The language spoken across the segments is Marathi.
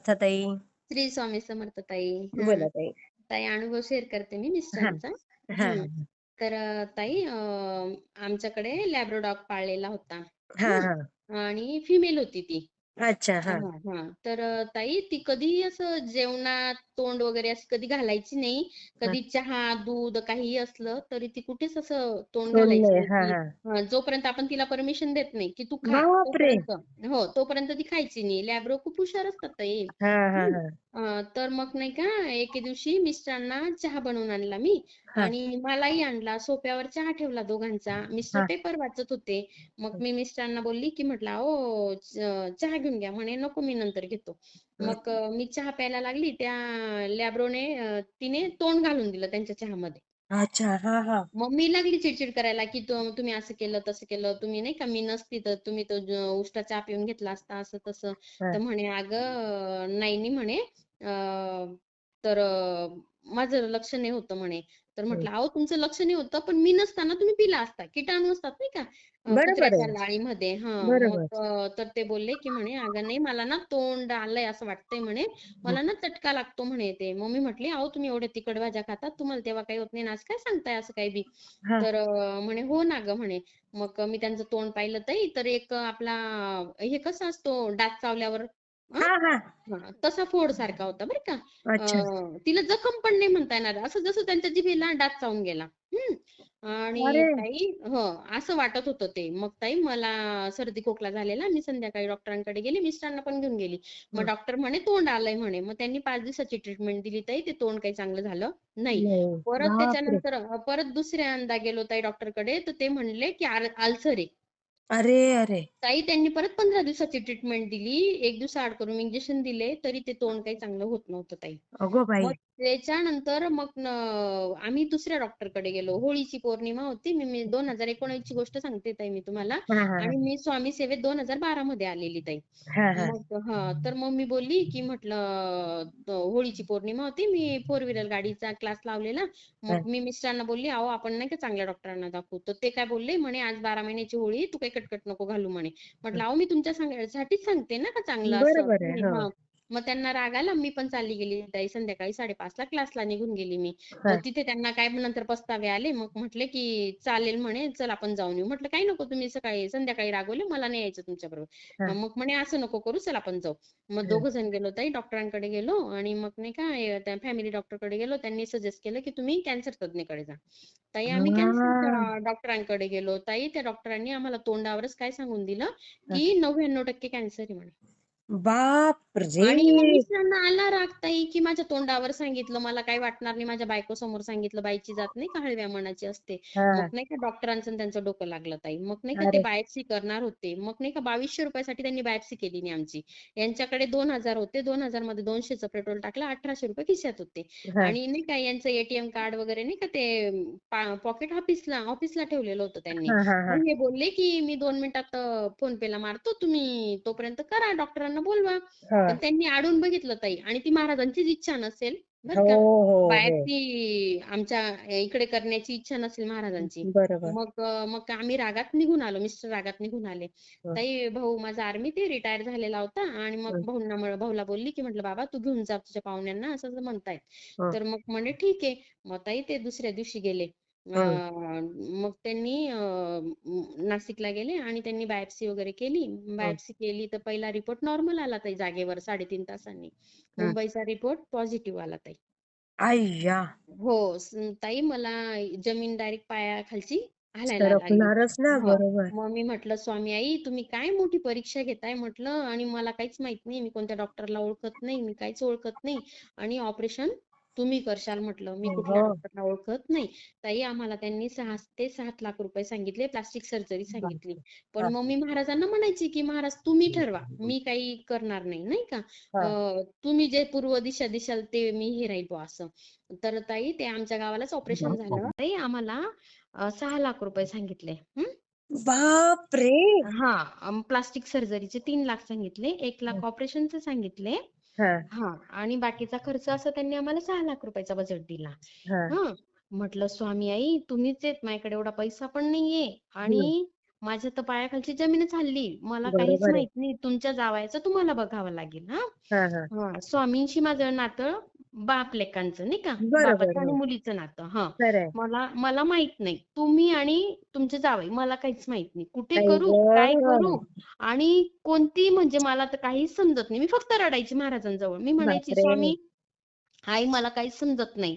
ताई. श्री स्वामी समर्थ ताई. बोला ताई. ताई, अनुभव शेअर करते मी हां. मिस्टरांचा. हां, हम्म. हां. तर ताई, आमच्याकडे लॅब्राडॉग पाळलेला होता. हां, हां. आणि फिमेल होती ती. अच्छा. हां. हां, हां. तर ताई, ती कधीही असं जेवणात तोंड वगैरे अशी कधी घालायची नाही. हां. कधी चहा, दूध काहीही असलं तरी ती कुठेच असं तोंड घालायची तोंडलंय. नाही. हां, ती हां. जोपर्यंत आपण तिला परमिशन देत नाही, की तू खा, बापरे! तोपर्यंत ती खायची नाही. लॅब्रो खूप हुशार असतात ताई. हां, हां, हं. हां. तर मग नाही का, एके दिवशी मिस्टरांना चहा बनवून आणला मी हां, आणि मलाही आणला. सोफ्यावर चहा ठेवला दोघांचा. मिस्टर हां. पेपर वाचत होते. मग मी मिस्टरांना बोलली, की म्हटलं, "अहो, चहा घेऊन घ्या." म्हणे, "नको, मी नंतर घेतो." हं. मग मी चहा प्यायला लागली. त्या लॅब्रोने तिने तोंड घालून दिलं त्यांच्या चहामध्ये. अच्छा. हां, हां. मग मी लागली चिडचिड करायला, की तुम्ही असं केलं, तसं केलं. तुम्ही नाही का, मी नसती तर तुम्ही तो उष्टा चहा पिऊन घेतला असता, असं तसं. तर हां. म्हणे, "अगं, नाही नाही," म्हणे, तर "माझं लक्ष नाही होतं," म्हणे. तर हं. म्हटलं, "अहो, तुमचं लक्ष नाही होतं, पण मी नसताना तुम्ही पिला असता. किटाणू असतात नाही का, बरोबर कुत्र्याच्या आहे. लाळीमध्ये." बरोबर. मग तर ते बोलले, की म्हणे, "अगं नाही, मला ना तोंड आलंय असं वाटतंय," म्हणे. हं. "मला ना चटका लागतो," म्हणे ते. मग मी म्हटली, "अहो, तुम्ही एवढ्या तिखट भाज्या खातात, तुम्हाला तेव्हा काही होत नाही ना, असं काय सांगताय असं काही बी?" हां. तर म्हणे, "हो ना गं," म्हणे. मग मी त्यांचं तोंड पाहिलं ताई, तर एक आपला हे कसा असतो डास चावल्यावर हां, हां. तसा फोड सारखा होता बरं का. अच्छा. तिला जखम पण नाही म्हणता येणार. असं जसं त्यांच्या जिभेला डास चावून गेला. हं. आणि अरे! ताई, असं वाटत होतं ते. मग ताई, मला सर्दी खोकला झालेला. मी संध्याकाळी डॉक्टरांकडे गेली. मिस्टरांना पण घेऊन गेली. मग हं. डॉक्टर म्हणे तोंड आलंय म्हणे. मग त्यांनी 5 दिवसाची ट्रीटमेंट दिली ताई. ते तोंड काही चांगलं झालं नाही. नाही. परत बापरे! त्याच्यानंतर परत दुसऱ्यांदा गेलो ताई डॉक्टरकडे, तर ते म्हणले की अल्सर आहे. अरे, अरे! ताई, त्यांनी परत 15 दिवसाची ट्रीटमेंट दिली. 1 दिवस आड करून इंजेक्शन दिले, तरी ते तोंड काही चांगलं होत नव्हतं ताई. अगो मग बाई! त्याच्यानंतर आम्ही दुसऱ्या डॉक्टरकडे गेलो. होळीची पौर्णिमा होती. मी मी 2019 ची गोष्ट सांगते ताई मी तुम्हाला. हां, हां, आणि हां. मी स्वामी सेवेत 2012 मध्ये आलेली ताई. हां, हां. मग तर मग मी बोलली, की म्हटलं होळीची पौर्णिमा होती. मी फोर व्हीलर गाडीचा क्लास लावलेला. हां. मग मी मिस्टरांना बोलली, "अहो, आपण नाही का चांगल्या डॉक्टरांना दाखवू." तर ते काय बोलले, म्हणे, "आज 12 महिन्याची होळी आहे, तू काही कटकट नको घालू," म्हणे. म्हटलं, "अहो, मी तुमच्या साठीच सांगते ना का चांगलं असं." बरोबर आहे. तुम्ही हो. मग त्यांना राग आला. मी पण चालली गेली ताई. संध्याकाळी 5:30 ला क्लासला निघून गेली मी. मग हां. तिथे त्यांना काय नंतर पस्तावे आले. मग म्हटले, की "चालेल," म्हणे, "चल आपण जाऊन येऊ." म्हटलं, "काही नको, तुम्ही संध्याकाळी रागवले, मला नाही यायचं तुमच्याबरोबर." हां. मग म्हणे, "असं नको करू, चल आपण जाऊ." मग हां. दोघं जण गेलो ताई, डॉक्टरांकडे गेलो आणि मग नाही का, त्या फॅमिली डॉक्टरकडे गेलो. त्यांनी सजेस्ट केलं, की तुम्ही कॅन्सर तज्ञकडे जा. ताई, आम्ही हां. कॅन्सरच्या डॉक्टरांकडे गेलो. ताई, त्या डॉक्टरांनी आम्हाला तोंडावरच काय सांगून दिलं, हां. की 99% कॅन्सर आहे म्हणे. बापरे! आणि मग मिस्टरांना आला राग ताई, की माझ्या तोंडावर सांगितलं, मला काही वाटणार नाही. माझ्या बायकोसमोर सांगितलं, बाईची जात नाही का हळव्या मनाची असते. मग हां. नाही का डॉक्टरांचं आणि त्यांचं डोकं लागलं ताई. मग नाही का ते अरे! बायोप्सी करणार होते. मग नाही का ₹2200 साठी त्यांनी बायोप्सी केली नाही आमची. यांच्याकडे 2000 होते. 2000 मध्ये 200चं पेट्रोल टाकलं. ₹1800 खिशात होते. हां. आणि नाही का यांचं एटीएम कार्ड वगैरे नाही का ते पॉकेट ऑफिसला ठेवलेलं होतं त्यांनी. हां, हां, हां. मग हे बोलले, की "मी 2 मिनिटात फोन पेला मारतो. तुम्ही तोपर्यंत करा, डॉक्टरांना बोलवा." पण हां. त्यांनी अडवून बघितलं ताई आणि ती महाराजांचीच इच्छा नसेल बरं हो, का. हो, हो. बाहेरची आमच्या इकडे करण्याची इच्छा नसेल महाराजांची. बरोबर. मग आम्ही रागात निघून आलो. मिस्टर रागात निघून आले. हं, ताई, भाऊ माझा आर्मीत आहे, रिटायर झालेला होता आणि मग हं, भाऊला बोलली, की म्हटलं, "बाबा, तू घेऊन जा तुझ्या पाहुण्यांना," असं असं म्हणतायत. हं, तर मग म्हणे, "ठीक आहे." मग ताई ते दुसऱ्या दिवशी गेले. हं, मग त्यांनी नाशिकला गेले आणि त्यांनी बायोप्सी वगैरे केली. हं. बायोप्सी केली तर पहिला रिपोर्ट नॉर्मल आला ताई जागेवर 3.5 तासांनी. हं. मुंबईचा रिपोर्ट पॉझिटिव्ह आला ताई. अय्या! हो. ताई, मला जमीन डायरेक्ट पायाखालची हालायला लागली. सरकणारच ना. हां. बरोबर. मग मी म्हटलं, "स्वामी आई, तुम्ही काय मोठी परीक्षा घेताय," म्हटलं, "आणि मला काहीच माहीत नाही. मी कोणत्या डॉक्टरला ओळखत नाही. मी काहीच ओळखत नाही आणि ऑपरेशन तुम्ही करशाल," म्हटलं. "मी कुठल्या हो. डॉक्टरला ओळखत नाही." ताई, आम्हाला त्यांनी 6 ते 7 लाख रुपये सांगितले. प्लास्टिक सर्जरी सांगितली. बापरे! पण हां, मग मी महाराजांना म्हणायची, की "महाराज, तुम्ही ठरवा. मी काही करणार नाही." नाही का. हां. तुम्ही जे पूर्व दिशा दिशाल ते मी हे राहील बुवा असं. तर ताई, ते आमच्या गावालाच ऑपरेशन झालं. ताई, आम्हाला 6 लाख रुपये सांगितले. बापरे! प्लास्टिक सर्जरीचे 3 लाख सांगितले. 1 हं. लाख ऑपरेशनचे सांगितले. हां, आणि बाकीचा खर्च असं त्यांनी आम्हाला 6 लाख रुपयाचा बजेट दिला. हां. हां. म्हटलं, "स्वामी आई, तुम्हीच आहेत. माझ्याकडे एवढा पैसा पण नाहीये आणि हं. माझ्या तर पायाखालची जमीनच हलली. मला काहीच बरोबर आहे. माहित नाही. तुमच्या जावयाचं तुम्हाला बघावं लागेल हा. हां, हां. स्वामींशी माझं नातं बाप लेकांचं नाही का, बरोबर. बापाचं आणि हो. मुलीचं नातं. खरं आहे. मला मला माहित नाही. तुम्ही आणि तुमचे जावई, मला काहीच माहित नाही. कुठे आई करू, काय गं! करू आणि कोणती, म्हणजे मला तर काहीच समजत नाही. मी फक्त रडायची महाराजांजवळ. मी म्हणायची, बापरे! स्वामी, आई मला काहीच समजत नाही.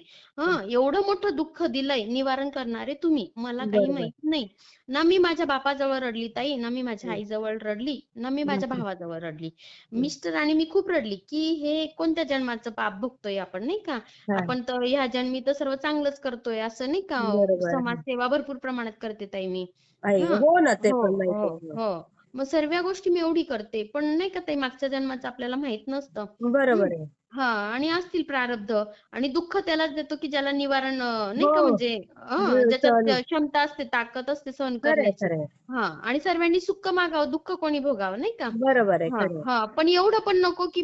एवढं मोठं दुःख दिलंय, निवारण करणारे तुम्ही. मला काही बरोबर. माहित नाही. ना मी माझ्या बापाजवळ रडली ताई, ना मी माझ्या हं. आईजवळ रडली, ना मी माझ्या बापरे! भावाजवळ रडली. हं. मिस्टर आणि मी खूप रडली, की हे कोणत्या जन्माचं पाप भोगतोय आपण नाही का? हां. आपण तर ह्या जन्मी तर सर्व चांगलंच करतोय असं नाही का? बरोबर. हां. समाजसेवा भरपूर प्रमाणात करते ताई मी. आई गं! हां. हो ना, ते हो, पण हो, माहिती आहे. हो. हो. मग सर्व गोष्टी मी एवढी करते. पण नाही का ताई, मागच्या जन्माचं आपल्याला माहित नसतं. हं. बरोबर आहे. आणि असतील प्रारब्ध आणि दुःख त्यालाच देतो, की ज्याला निवारण नाही हो. का, म्हणजे ज्याच्यात सहन क्षमता असते, ताकद असते सहन खरं आहे, करण्याची. खरं आहे. आणि सर्वांनी सुख मागावं, दुःख कोणी भोगावं नाही का? बरोबर आहे. खरं आहे. पण एवढं पण नको, की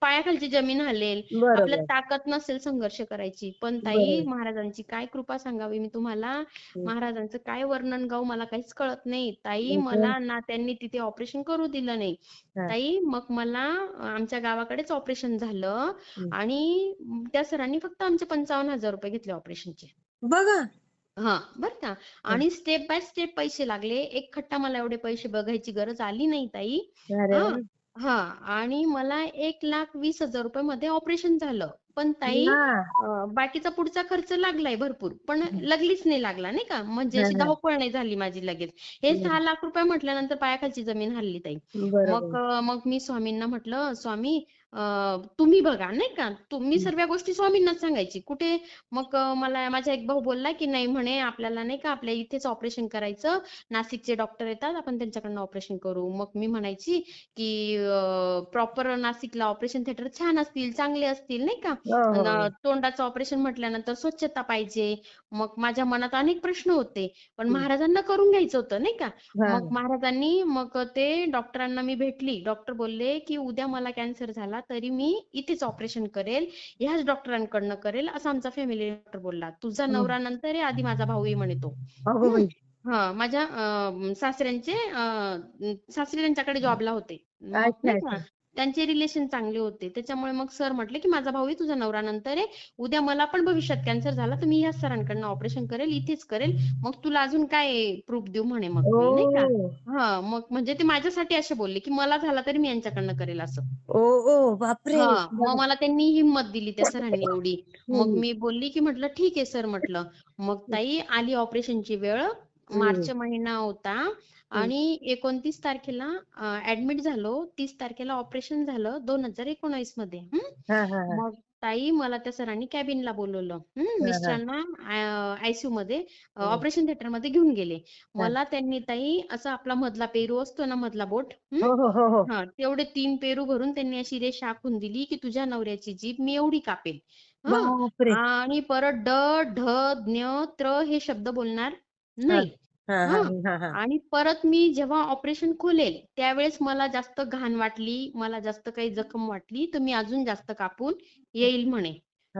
पायाखालची जमीन हलेल, आपल्यात बरोबर. ताकद नसेल संघर्ष करायची. पण ताई, बरोबर. महाराजांची काय कृपा सांगावी मी तुम्हाला, हं. महाराजांचं काय वर्णन गाऊ, मला काहीच कळत नाही. ताई, आई गं! मला ना त्यांनी तिथे ऑपरेशन करू दिलं नाही. हां. ताई, मग मला आमच्या गावाकडेच ऑपरेशन झालं हं. आणि त्या सरांनी फक्त आमचे ₹55,000 घेतले ऑपरेशनचे. बघा. बरं का. हं. आणि स्टेप बाय स्टेप पैसे लागले. एकखट्टा मला एवढे पैसे बघायची गरज आली नाही ताई. अरे हां, वाह! आणि मला ₹1,20,000 मध्ये ऑपरेशन झालं. पण ताई, हां. बाकीचा पुढचा खर्च लागलाय भरपूर. पण हं. लगेच नाही लागला नाही का. म्हणजे हां, अशी हां. धावपळ नाही झाली माझी लगेच. हे हं. ₹6,00,000 म्हटल्यानंतर पायाखालची जमीन हलली ताई. बरोबर. मग मी स्वामींना म्हटलं, "स्वामी, अ, तुम्ही बघा." नाही का. मी हं. सर्व गोष्टी स्वामींनाच सांगायची. कुठे मग मला माझा एक भाऊ बोलला, की "नाही," म्हणे, "आपल्याला नाही का आपल्या इथेच ऑपरेशन करायचं. नाशिकचे डॉक्टर येतात, आपण त्यांच्याकडनं ऑपरेशन करू." मग मी म्हणायची, की प्रॉपर नाशिकला ऑपरेशन थिएटर छान असतील, चांगले असतील नाही का. हो, हो, हो. तोंडाचं ऑपरेशन म्हटल्यानंतर स्वच्छता पाहिजे. मग माझ्या मनात अनेक प्रश्न होते. पण हं. महाराजांना करून घ्यायचं होतं नाही का. मग हां. महाराजांनी, मग ते डॉक्टरांना मी भेटली. डॉक्टर बोलले, की "उद्या मला कॅन्सर झाला तरी मी इथेच ऑपरेशन करेल. ह्याच डॉक्टरांकडनं करेल." असं आमचा फॅमिली डॉक्टर बोलला. "तुझा हं. नवरा नंतर आहे, आधी माझा भाऊ आहे," म्हणे तो. अगो हं. बाई! माझ्या सासरे त्यांच्याकडे जॉबला होते. मग अच्छा, नाही का, अच्छा. त्यांचे रिलेशन चांगले होते. त्याच्यामुळे मग सर म्हटले, की "माझा भाऊ आहे, तुझा नवरा नंतर आहे. उद्या मला पण भविष्यात कॅन्सर झाला तर मी ह्याच सरांकडनं ऑपरेशन करेल, इथेच करेल. मग तुला अजून काय प्रूफ देऊ," म्हणे मग मी नाही का. ओह! मग म्हणजे ते माझ्यासाठी असे बोलले, की मला झाला तरी मी यांच्याकडनं करेल असं. ओह! ओह! बापरे! मग बघा. मला त्यांनी हिंमत दिली त्या सरांनी एवढी. मग हं. मी बोलली, की म्हटलं, "ठीक आहे सर," म्हटलं. मग ताई, आली ऑपरेशनची वेळ. हं. मार्च महिना होता हं. आणि 29 तारखेला ॲडमिट झालो. 30 तारखेला ऑपरेशन झालं 2019 मध्ये. हां, हां, हां. मग ताई, मला त्या सरांनी कॅबिनला बोलवलं. हां, हां. मिस्टरांना आयसीयूमध्ये, हं. ऑपरेशन थिएटरमध्ये घेऊन गेले. हां. मला त्यांनी ताई, असा आपला मधला पेरू असतो ना, मधला बोट, हो, हो, हो, हो. तेवढे 3 पेरू भरून त्यांनी अशी रेषा आखून दिली, की तुझ्या नवऱ्याची जीभ मी एवढी कापेल. हां. बापरे! आणि परत ड, ढ, ज्ञ, त्र हे शब्द बोलणार हां. नाही. हां, हां, हां. हां, हां. आणि परत मी जेव्हा ऑपरेशन खोलेल, त्यावेळेस मला जास्त घाण वाटली, मला जास्त काही जखम वाटली, तर मी अजून जास्त कापून येईल म्हणे.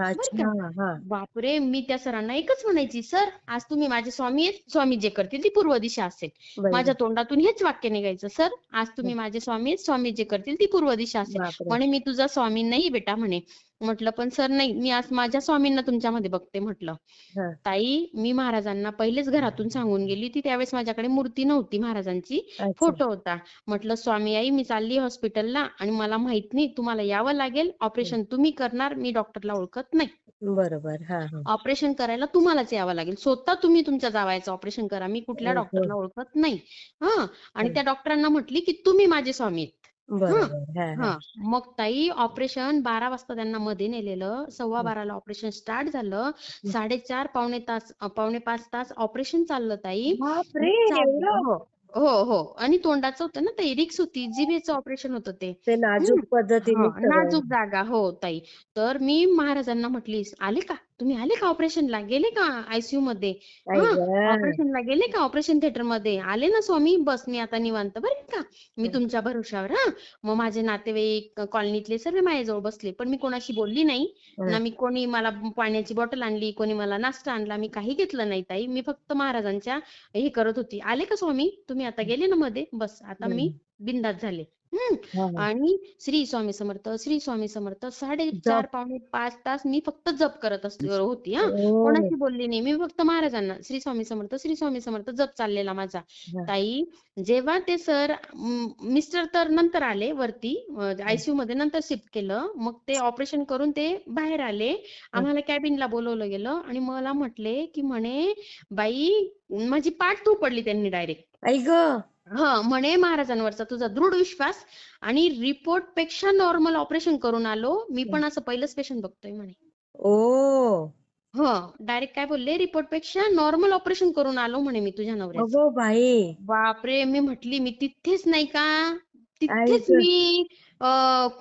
बरं का. अच्छा. हां. बापरे! मी त्या सरांना एकच म्हणायची, "सर, आज तुम्ही माझे स्वामी आहेत. स्वामी जे करतील ती पूर्व दिशा असेल." बाई माझ्या गं! तोंडातून हेच वाक्य निघायचं, "सर, आज तुम्ही माझे स्वामी आहेत. स्वामी जे करतील ती पूर्व दिशा असेल." बापरे! म्हणे, "मी तुझा स्वामी नाही बेटा," म्हणे. म्हटलं, "पण सर नाही, मी आज माझ्या स्वामींना तुमच्यामध्ये बघते," म्हटलं. हां. ताई, मी महाराजांना पहिलेच घरातून सांगून गेली होती. त्यावेळेस माझ्याकडे मूर्ती नव्हती महाराजांची, अच्छा. फोटो होता. म्हटलं, "स्वामी आई, मी चालली हॉस्पिटलला आणि मला माहित नाही, तुम्हाला यावं लागेल. हं. ऑपरेशन तुम्ही करणार. मी डॉक्टरला ओळखत नाही. बरोबर. हां, हां. ऑपरेशन करायला तुम्हालाच यावं लागेल. स्वतः तुम्ही तुमच्या जावयाचं ऑपरेशन करा. मी कुठल्या आई गं! डॉक्टरला ओळखत नाही." हां. आणि हं. त्या डॉक्टरांना म्हटली, की "तुम्ही माझे स्वामी आहेत." हं. बरोबर. हां, हां. मग ताई, ऑपरेशन 12 वाजता त्यांना मध्ये नेलेलं. हं. 12:15 ला ऑपरेशन स्टार्ट झालं. हं. 4:30 पावणे तास, पावणे 5 तास ऑपरेशन चाललं ताई. बापरे! एवढं? हो. हो, हो. आणि तोंडाचं होतं ना ताई, रिस्क होती. जिभेचं ऑपरेशन होतं ते. ते नाजूक पद्धतीने सगळं. नाजूक जागा. हो ताई. तर मी महाराजांना म्हटली, "आले का?" तुम्ही आले का ऑपरेशनला, गेले का आयसीयू मध्ये, आई हा ग. ऑपरेशनला गेले का, ऑपरेशन थिएटर मध्ये आले ना स्वामी, बस मी आता निवांत बरं का, मी तुमच्या भरोशावर. हा मग माझे नातेवाईक कॉलनीतले सर्व माझ्याजवळ बसले, पण मी कोणाशी बोलली नाही ना. मी कोणी मला पाण्याची बॉटल आणली, कोणी मला नाश्ता आणला, मी काही घेतलं नाही ताई. मी फक्त महाराजांच्या हे करत होती. आले का स्वामी, तुम्ही आता गेले ना मध्ये, बस आता मी बिंदास झाले. आणि श्री स्वामी समर्थ, श्री स्वामी समर्थ, 4:30 जप. पावणे 5 तास मी फक्त जप करत होती. हा ओ. कोणाशी बोलली नाही मी, फक्त महाराजांना श्री स्वामी समर्थ, श्री स्वामी समर्थ जप चाललेला माझा. ताई जेव्हा ते सर, मिस्टर तर नंतर आले वरती, आयसीयू मध्ये नंतर शिफ्ट केलं, मग ते ऑपरेशन करून ते बाहेर आले, आम्हाला कॅबिनला बोलवलं गेलं आणि मला म्हटले की म्हणे बाई, माझी पाठ पडली त्यांनी डायरेक्ट. आई ग. म्हणे महाराजांवरचा तुझा दृढ विश्वास आणि रिपोर्ट पेक्षा नॉर्मल ऑपरेशन करून आलो, मी पण असं पहिलंच पेशंट बघतोय म्हणे. ओ. डायरेक्ट काय बोलले, रिपोर्ट पेक्षा नॉर्मल ऑपरेशन करून आलो म्हणे मी तुझ्या नवऱ्याचं. अगो बाई. बापरे, मी म्हटली मी तिथेच नाही का, आई तिथेच ग. मी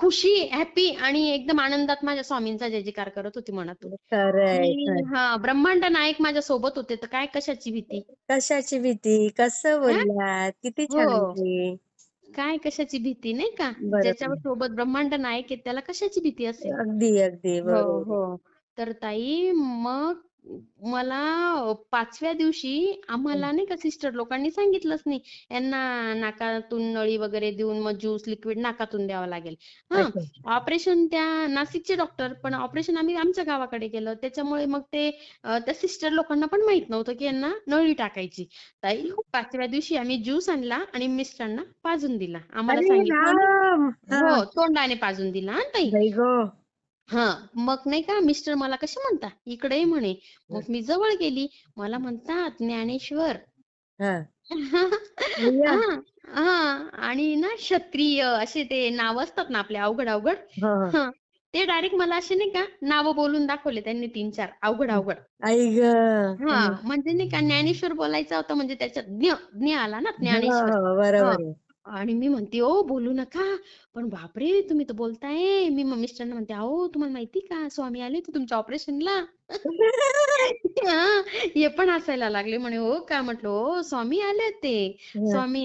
खुशी, हॅपी आणि एकदम आनंदात माझ्या स्वामींचा जय जयकार करत होती मनातून. खरंय की खरं. ब्रह्मांड नायक माझ्या सोबत होते, तर काय कशाची भीती. कशाची भीती, कसं हा? बोललात, किती छान हो, आहे. काय कशाची भीती नाही का, ज्याच्या बरोबर. सोबत ब्रह्मांड नायक आहे त्याला कशाची भीती असेल. अगदी अगदी हो बरोबर. हो. तर ताई मग मला 5व्या दिवशी आम्हाला नाही का सिस्टर लोकांनी सांगितलंच नाही, यांना नाकातून नळी वगैरे देऊन मग ज्यूस लिक्विड नाकातून द्यावं लागेल. अच्छा. ऑपरेशन त्या नाशिकचे डॉक्टर, पण ऑपरेशन आम्ही आमच्या गावाकडे केलं, त्याच्यामुळे मग ते त्या सिस्टर लोकांना पण माहित नव्हतं की यांना नळी टाकायची. ताई 5व्या दिवशी आम्ही ज्यूस आणला आणि मिस्टरांना पाजून दिला, आम्हाला अरे सांगितलं नाही. राम. हा. तोंडाने पाजून दिला हा ताई. बाई ग. मग नाही का मिस्टर मला कसे म्हणतात, इकडे ये म्हणे. मग मी जवळ गेली, मला म्हणतात ज्ञानेश्वर. हा. भैया. हा हा आणि ना क्षत्रिय असे ते नाव असतात ना आपले अवघड अवघड. हा हा. हं, ते डायरेक्ट मला असे नाही का नाव बोलून दाखवले त्यांनी 3-4 अवघड अवघड. आई ग. म्हणजे नाही का ज्ञानेश्वर बोलायचा होता, म्हणजे त्याच्यात ज्ञ ज्ञ आला ना, हो ज्ञानेश्वर. हो हं. बरोबर आहे. आणि मी म्हणते ओ बोलू नका, पण बापरे तुम्ही तर बोलताय. मी मग मिस्टरांना म्हणते, अहो तुम्हाला माहिती का स्वामी आले होते तुमच्या ऑपरेशनला. हे पण हसायला लागले, म्हणे हो का, म्हटलं हो स्वामी आले होते. स्वामी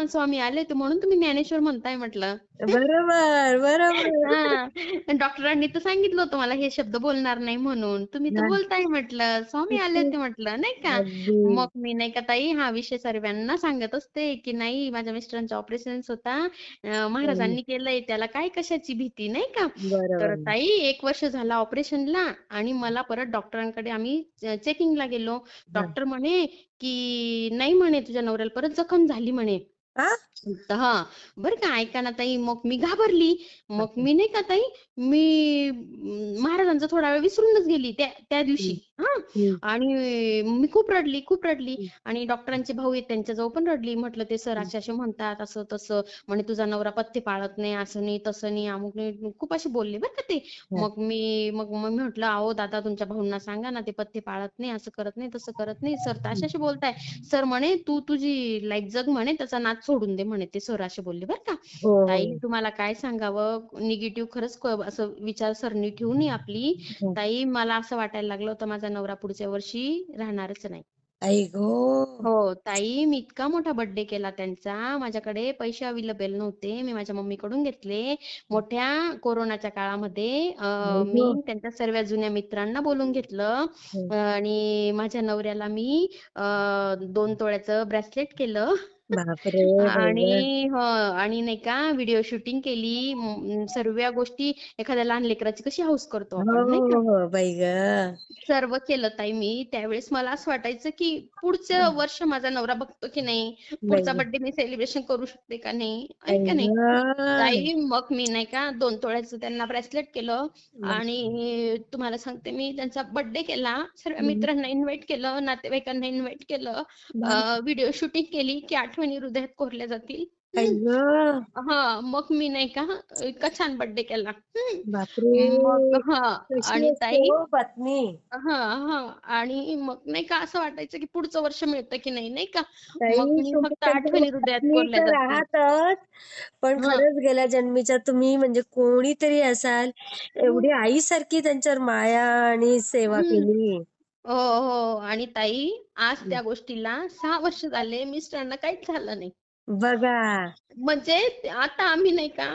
स्वामी आले होते म्हणून तुम्ही ज्ञानेश्वर म्हणताय म्हटलं. बरोबर बरोबर. डॉक्टरांनी तर सांगितलं होतं मला हे शब्द बोलणार नाही म्हणून, तुम्ही तर हा, बोलताय म्हटलं, स्वामी आले किती होते म्हटलं नाही का. अगदी. मग मी नाही का ताई हा विषय सर्वांना सांगत असते की नाही माझ्या मिस्टरांचा ऑपरेशन होता, महाराजांनी केलंय, त्याला काय कशाची भीती नाही का. तर बरोबर. ताई 1 वर्ष झाला ऑपरेशनला आणि मला परत डॉक्टरांकडे आम्ही चेकिंगला गेलो. हा. डॉक्टर म्हणे की नाही म्हणे तुझ्या नवऱ्याला परत जखम झाली म्हणे. हा? बरं का, ऐका ना ताई, मग मी घाबरली. मग मी नाही का ताई, मी महाराजांचा थोडा वेळ विसरूनच गेली त्या त्या दिवशी. हम्म. आणि मी खूप रडली खूप रडली. हम्म. आणि डॉक्टरांचे भाऊ आहेत त्यांच्याजवळ पण रडली. म्हटलं ते सर असे असे म्हणतात, असं तसं म्हणे, तुझा नवरा पथ्य पाळत नाही, असं नाही तसं नाही, अमुक नाही, खूप असे बोलले बरं का ते. हा. मग मी म्हटलं अहो दादा तुमच्या भाऊंना सांगा ना, ते पथ्य पाळत नाही, असं करत नाही तसं करत नाही, सर तर असे बोलताय. सर म्हणे तू तुझी लाईफ जग म्हणे, त्याचा नाद सोडून दे म्हणे, ते सर असे बोलले बरं का. हो ताई हो. तुम्हाला काय सांगावं, निगेटिव्ह खरंच असं विचारसरणी ठेवू नये आपली. हो. ताई मला असं वाटायला लागलं होतं माझा नवरा पुढच्या वर्षी राहणारच नाही. आई गो. ताई मी इतका मोठा बर्थडे केला त्यांचा, माझ्याकडे पैसे अवेलेबल नव्हते, मी माझ्या मम्मीकडून घेतले. मोठ्या कोरोनाच्या काळामध्ये आई मी गो. त्यांच्या सर्व जुन्या मित्रांना बोलून घेतलं. हो. आणि माझ्या नवऱ्याला मी 2 तोळ्याचं ब्रेसलेट केलं. बापरे भैया. आणि नाही का व्हिडिओ शूटिंग केली. सर्व गोष्टी एखाद्या लहान लेकराची कशी हौस करतो हो आपण नाही का, हो हो बाई ग. सर्व केलं ताई मी. त्यावेळेस मला असं वाटायचं की पुढचं वर्ष माझा नवरा बघतो की नाही, बाई पुढचा ग. बर्थडे मी सेलिब्रेशन करू शकते का नाही, आहे आई का नाही. ग. ताई मग मी नाही का 2 तोळ्याचं त्यांना ब्रेसलेट केलं. आणि तुम्हाला सांगते मी त्यांचा बर्थडे केला, सर्व मित्रांना इन्व्हाइट केलं, नातेवाईकांना इन्व्हाइट केलं, बाप. व्हिडिओ शूटिंग केली की आठवणी हृदयात कोरल्या जातील. आई गं! हा, मग मी नाही का इतका छान बर्थडे केला. मग बापरे! हा, कशी आणि असते ताई, हो बातमी? हां, हां. आणि मग नाही का असं वाटायचं, की पुढचं वर्ष मिळतं की नाही, नाही का? मग ताई मी तुम्ही फक्त त्यांच्या आठवणी हृदयात बातमी कोरल्या तर जातील. आहातच, पण हां. खरंच गेल्या जन्मीच्या तुम्ही म्हणजे कोणीतरी असाल, हं, एवढी आईसारखी त्यांच्यावर माया आणि सेवा हं. केली. हो, हो. आणि ताई, आज हं. त्या गोष्टीला 6 वर्ष झाले. मिस्टरांना काहीच झालं नाही. बघा. म्हणजे आता आम्ही नाही का,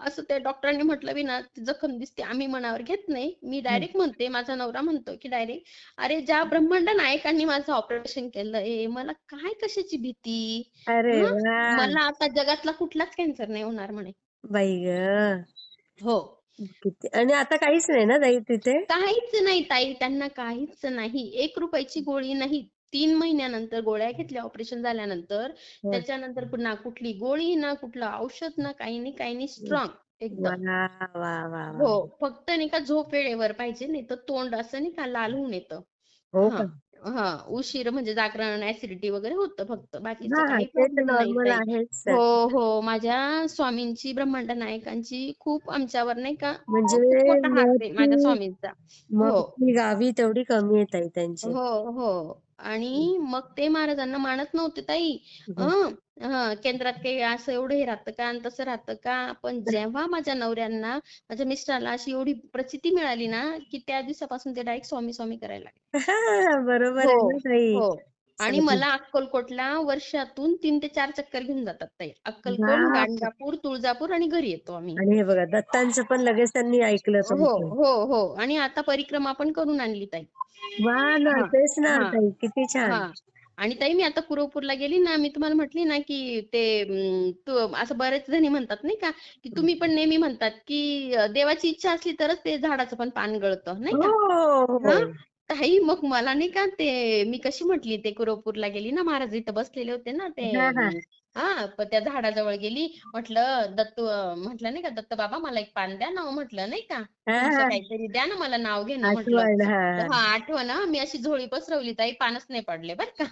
असं त्या डॉक्टरांनी म्हटलं बी ना, ती जखम दिसते, आम्ही मनावर घेत नाही. मी हं. डायरेक्ट म्हणते, माझा नवरा म्हणतो, की डायरेक्ट, "अरे, ज्या ब्रह्मांड नायकांनी माझं ऑपरेशन केलंय, मला काय कशाची भीती? अरे हं? वाह! मला आता जगातला कुठलाच कॅन्सर नाही होणार" म्हणे. बाई गं! हो. किती आणि आता काहीच नाही ना ताई तिथे? काहीच नाही ताई, त्यांना काहीच नाही. ₹1 गोळी नाही. 3 महिन्यानंतर गोळ्या घेतल्या ऑपरेशन झाल्यानंतर. हं, त्याच्यानंतर पुन्हा कुठली गोळी ना, कुठलं औषध ना, काही नाही, काही नाही. हं. स्ट्राँग एकदम. वाह! वाह, वाह, हो. वाह! फक्त नाही का झोप वेळेवर पाहिजे, नाही तर तोंड असं नाही का लाल होऊन येतं. हो हां, का? हां. उशीर म्हणजे जागरण, ॲसिडिटी वगैरे होतं फक्त. बाकीचं हां, हां. काही ते तर प्रॉब्लेम नाही नॉर्मल ताई. आहेच हो, सर. हो. माझ्या स्वामींची, ब्रह्मांड नायकांची खूप आमच्यावर नाही का, म्हणजे खूप मोठा हात आहे माझ्या मोठी स्वामींचा. हो. मोठी गावी तेवढी कमी आहे ताई त्यांची. हो, हो. हं, आणि मग ते महाराजांना मानत नव्हते ताई. हं. हं, हं. केंद्रात काही असं एवढं हे राहतं का आणि तसं राहतं का? पण जेव्हा माझ्या नवऱ्यांना, माझ्या मिस्टरांना अशी एवढी प्रचिती मिळाली ना, की त्या दिवसापासून ते डायरेक्ट स्वामी, स्वामी करायला लागले. बरोबर हो, आहे ना ताई. हो. आणि साधू. मला अक्कलकोटला वर्षातून 3 ते 4 चक्कर घेऊन जातात ताई. अक्कलकोट, बाप! गाणगापूर, तुळजापूर आणि घरी येतो आम्ही. आणि हे बघा दत्तांचं पण लगेच त्यांनी ऐकलं हो, तुमचं. हो, हो. आणि आता परिक्रमा पण करून आणली ताई. वाह ना! हां, तेच ना हां. ताई किती छान. हां. आणि ताई, मी आता कुरवपूरला गेली ना, मी तुम्हाला म्हटली ना, की ते तू असं बरेच जणी म्हणतात नाही का, की हं. तुम्ही पण नेहमी म्हणतात, की देवाची इच्छा असली तरच ते झाडाचं पण पान गळतं, नाही हो, का? हो, हां. हो. ताई, मग मला नाही का ते, मी कशी म्हटली, ते कुरवपूरला गेली ना, महाराज इथं बसलेले होते ना, ते हां, हां. पण त्या झाडाजवळ गेली. म्हटलं, म्हटलं नाही का, "दत्त बाबा, मला एक पान द्या ना हो," म्हटलं नाही का. हां, "तुमचं हां. काहीतरी द्या ना, मला नाव घेणं," म्हटलं. आठवण. हां, हां, आठवण हां. मी अशी झोळी पसरवली ताई, पानच नाही पडले बरं का.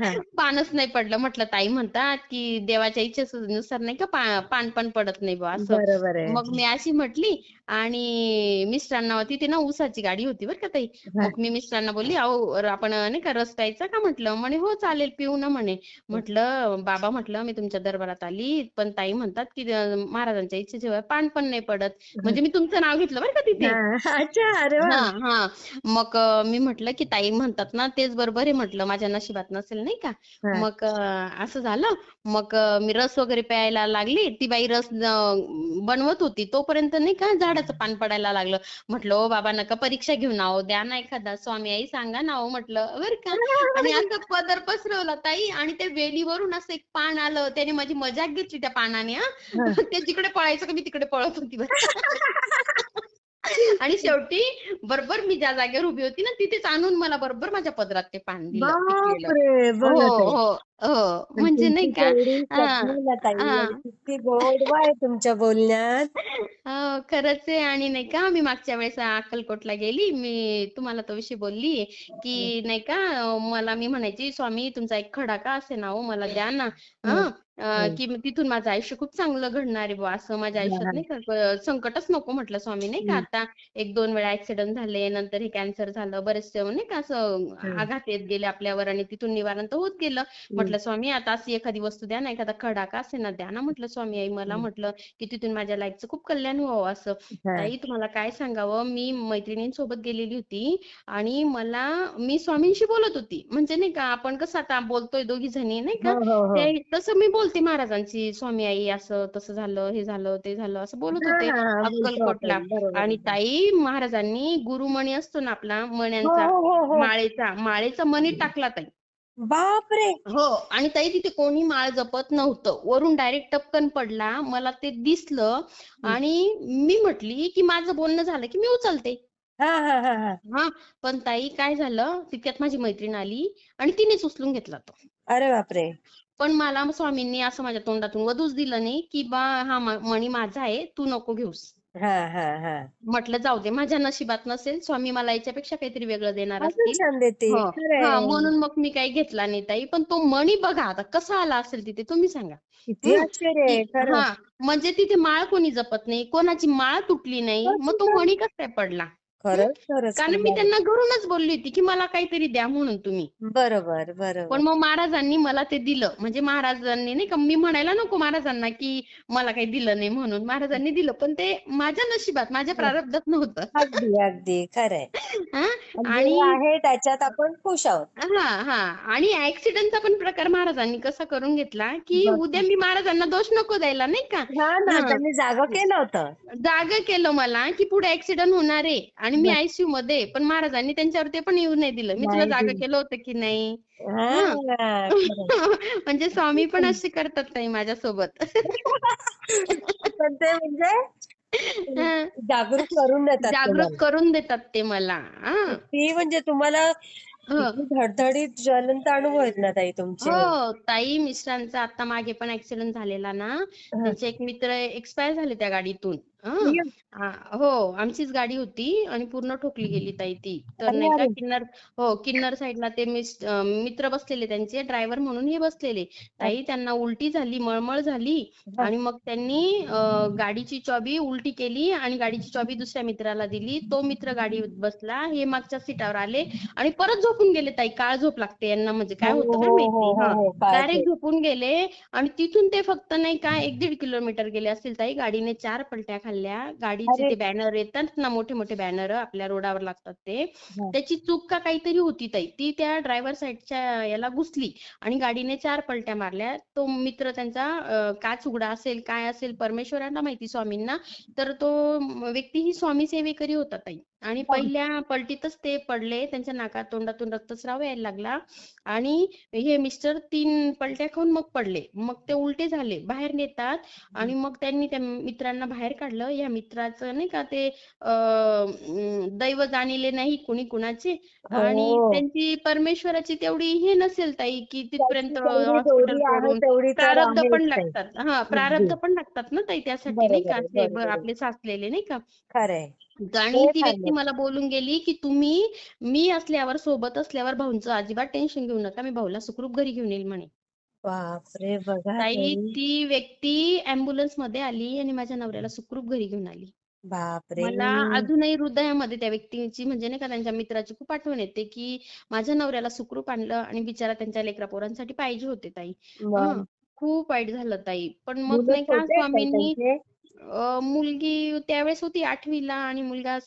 हां. पानच नाही पडलं. म्हटलं, ताई म्हणतात, की देवाच्या इच्छेनुसार नाही का पान पण पडत नाही बुवा असं. बरोबर आहे. मग मी अशी म्हटली, आणि मिस्टरांना तिथे ना ऊसाची गाडी होती बरं का ताई. हां. मग मी मिस्टरांना बोलली, "अहो, आपण नाही का रस प्यायचा का?" म्हटलं. म्हणे, "हो, चालेल, पिऊ ना," म्हणे. म्हटलं, "बाबा," म्हटलं, "मी तुमच्या दरबारात आली, पण ताई म्हणतात, की महाराजांच्या इच्छेशिवाय पान पण नाही पडत." हां. म्हणजे मी तुमचं नाव घेतलं बरं का तिथे. हां. अच्छा. अरे वाह! हां, हां. मग मी म्हटलं, की ताई म्हणतात ना, तेच बरोबर आहे म्हटलं, माझ्या नशिबात नसेल नाही का. हां. मग असं झालं. मग मी रस वगैरे प्यायला लागली. ती बाई रस बनवत होती. तोपर्यंत नाही का झाडाचं पान पडायला लागलं. म्हटलं, "ओ बाबा, नका परीक्षा घेऊ ना हो, द्या ना एखादा. स्वामी आई सांगा ना हो," म्हटलं बरं का. आणि असं पदर पसरवला ताई, आणि त्या वेलीवरून असं एक पान आलं. त्याने माझी मजाक घेतली त्या पानाने हां. हां. ते जिकडे पळायचं का मी तिकडे पळत होती बरं का. आणि शेवटी बरोबर मी ज्या जागेवर उभी होती ना, तिथेच आणून मला बरोबर माझ्या पदरात ते पान दिलं पिकलेलं. बापरे! हो, बघा ताई. हो, हो. पण म्हणजे नाही तुमची का, केवढी हां, श्रद्धा ना ताई आणि हां. किती गोडवा आहे तुमच्या बोलण्यात. हो, खरंच आहे. आणि नाही का, मी मागच्या वेळेस अक्कलकोटला गेली. मी तुम्हाला तो विषय बोलली, की नाही का, मला मी म्हणायची, "स्वामी, तुमचा एक खडा का असेना हो, मला द्या ना." हं, हं. हं. की तिथून माझं आयुष्य खूप चांगलं घडणार आहे बुवा, असं माझ्या हां, आयुष्यात हां. नाही का, संकटच नको म्हटलं स्वामी नाही का. हं, आता 1-2 वेळा ॲक्सिडेंट झाले, नंतर हे कॅन्सर झालं, बरेचसे नाही का असं हं, आघात येत गेले आपल्यावर, आणि तिथून निवारण तर होत गेलं. हं, म्हटलं, "स्वामी, आता अशी एखादी वस्तू द्या ना, एखादा खडा का असेना द्या ना," म्हटलं स्वामी आई मला, हं. म्हटलं, की तिथून माझ्या लाईफचं खूप कल्याण व्हावं असं. हां. ताई, तुम्हाला काय सांगावं, मी मैत्रिणींसोबत गेलेली होती, आणि मी स्वामींशी बोलत होती. म्हणजे नाही का, आपण कसं आता बोलतोय दोघी जणी नाही हो, का, हो, हो. ते तसं मी बोलते महाराजांची, स्वामी आई असं तसं झालं, हे झालं, ते झालं, असं बोलत हां, होते हां. बोलतो अक्कलकोटला. आपण. बरोबर आणि आहे. ताई, महाराजांनी गुरुमणी असतो ना आपला हो, मण्यांचा, हो, हो, हो. माळेचा मणी टाकला ताई. बापरे! हो. आणि ताई, तिथे कोणी माळ जपत नव्हतं. वरून डायरेक्ट टपकन पडला. मला ते दिसलं, हं. आणि मी म्हटली, की माझं बोलणं झालं, की मी उचलते. हां, हां, हां, हां. हां. पण ताई, काय झालं, तितक्यात माझी मैत्रीण आली, आणि तिनेच उचलून घेतला तो. अरे बापरे! पण मला स्वामींनी असं माझ्या तोंडातून वधूच दिलं नाही, की "बा, हा मणी माझा आहे, तू नको घेऊस." हा हा हा. म्हटलं जाऊ दे, माझ्या नशिबात नसेल, स्वामी मला याच्यापेक्षा काहीतरी वेगळं देणार अजून असतील. छान देते, हो. हा, खरंय. म्हणून मग मी काही घेतला नाही ताई. पण तो मणी बघा आता कसा आला असेल तिथे, तुम्ही सांगा. किती आश्चर्य की आहे खरं. हा, म्हणजे तिथे माळ कोणी जपत नाही, कोणाची माळ तुटली नाही, मग तो मणी कसा काय पडला? हं? खरंच खरंच कारण मी कमाल. त्यांना घरूनच बोलली होती की मला काहीतरी द्या म्हणून तुम्ही. बरोबर पण बरोबर. मग महाराजांनी मला ते दिलं. म्हणजे महाराजांनी नाही का, मी म्हणायला नको महाराजांना की मला काही दिलं नाही म्हणून. महाराजांनी दिलं, पण ते माझ्या नशिबात, माझ्या प्रारब्धात नव्हतं. अगदी अगदी खरंय. हां, आणि जे आणि आहे त्याच्यात आपण खुश आहोत. आणि ऍक्सिडेंटचा पण प्रकार महाराजांनी कसा करून घेतला, की उद्या बघ. मी महाराजांना दोष नको द्यायला नाही का. हा ना, हं. त्यांनी जागं केलं होतं. जागं केलं मला, की पुढे ऍक्सिडेंट होणार आहे आणि मी बस. आयसीयू मध्ये. पण महाराजांनी त्यांच्यावर ते पण येऊ नाही दिलं. मी तुला नाही जागं दिली. केलं होतं की नाही? हं. हा खरं. म्हणजे स्वामी पण असे करतात ताई माझ्यासोबत. पण ते म्हणजे हं. जागरूक करून देतात जागृत तुम्हाला. करून देतात ते मला. हां. किती म्हणजे तुम्हाला हं. किती धडधडीत ज्वलंत अनुभव आहेत ना ताई तुमचे. हो, ताई मिस्टरांचा आता मागे पण ऍक्सिडेंट झालेला ना, हा. त्यांचे एक मित्र एक्सपायर झाले त्या गाडीतून. हं. अय्यो. हो, आमचीच गाडी होती आणि पूर्ण ठोकली गेली ताई ती. तर अरे नाही का अरे. किन्नर साईडला ते मित्र बसलेले त्यांचे, ड्रायव्हर म्हणून हे बसलेले. ताई त्यांना उलटी झाली, मळमळ झाली अच्छा. आणि मग त्यांनी गाडीची चावी उलटी केली आणि गाडीची चावी दुसऱ्या मित्राला दिली. तो मित्र गाडीत बसला, हे मागच्या सीटावर आले आणि परत झोपून गेले ताई. काळ झोप लागते यांना, म्हणजे हो काय होतं काय हो हो माहिती. हो हो काळजी. डायरेक्ट झोपून गेले आणि तिथून ते फक्त नाही का 1-1.5 किलोमीटर गेले असतील ताई. गाडीने 4 पलट्या खाल्ल्या. गाडीचे अरे. ते बॅनर येतात ना, मोठे मोठे बॅनर आपल्या रोडावर लागतात ते. हा. त्याची चूक का काहीतरी होती ताई. ती त्या ड्रायव्हर साईडच्या याला घुसली आणि गाडीने 4 पलट्या मारल्या. तो मित्र त्यांचा काच उघडा असेल, काय असेल, परमेश्वराला माहिती, स्वामींना. तर तो व्यक्ती ही स्वामी सेवेकरी होता ताई. आणि बघ. पहिल्या पलटीतच ते पडले. त्यांच्या नाकात तोंडातून रक्तस्राव यायला लागला आणि हे मिस्टर 3 पलट्या खाऊन मग पडले. मग ते उलटे झाले. बाहेर नेतात आणि मग त्यांनी त्या मित्रांना बाहेर काढलं. या मित्राचं नाही का ते दैव जाणिले नाही कुणी कुणाचे. आणि हो. त्यांची परमेश्वराची तेवढी हे नसेल ताई, की त्याची तिथपर्यंत जेवढी हॉस्पिटल दोरी आहे करून तेवढी तर प्रारब्ध आहेच पण ताई. लागतात. अगदी. प्रारब्ध पण लागतात ना ताई त्यासाठी नाही का, बरोबर आहे असे बरोबर आहे. आपले साचलेले नाही का. खरंय. आणि ते ती फार व्यक्ती मोठं. मला बोलून गेली, की मी असल्यावर, सोबत असल्यावर भाऊंचं अजिबात टेन्शन घेऊ नका. मी भाऊला सुखरूप घरी घेऊन येईल म्हणे. बापरे बघा ताई ताई. ती व्यक्ती अँब्युलन्स मध्ये आली आणि माझ्या नवऱ्याला सुखरूप घरी घेऊन आली. बापरे. मला अजूनही हृदयामध्ये त्या व्यक्तीची, म्हणजे नाही का, त्यांच्या मित्राची खूप आठवण येते, की माझ्या नवऱ्याला सुखरूप आणलं आणि बिचारा त्यांच्या लेकरापोरांसाठी पाहिजे होते ताई. हं. मग खूप वाईट झालं ताई. पण मग मुलं नाही का छोटे आहेत ताई स्वामींनी त्यांचे. मुलगी त्यावेळेस होती 8वी ला आणि मुलगा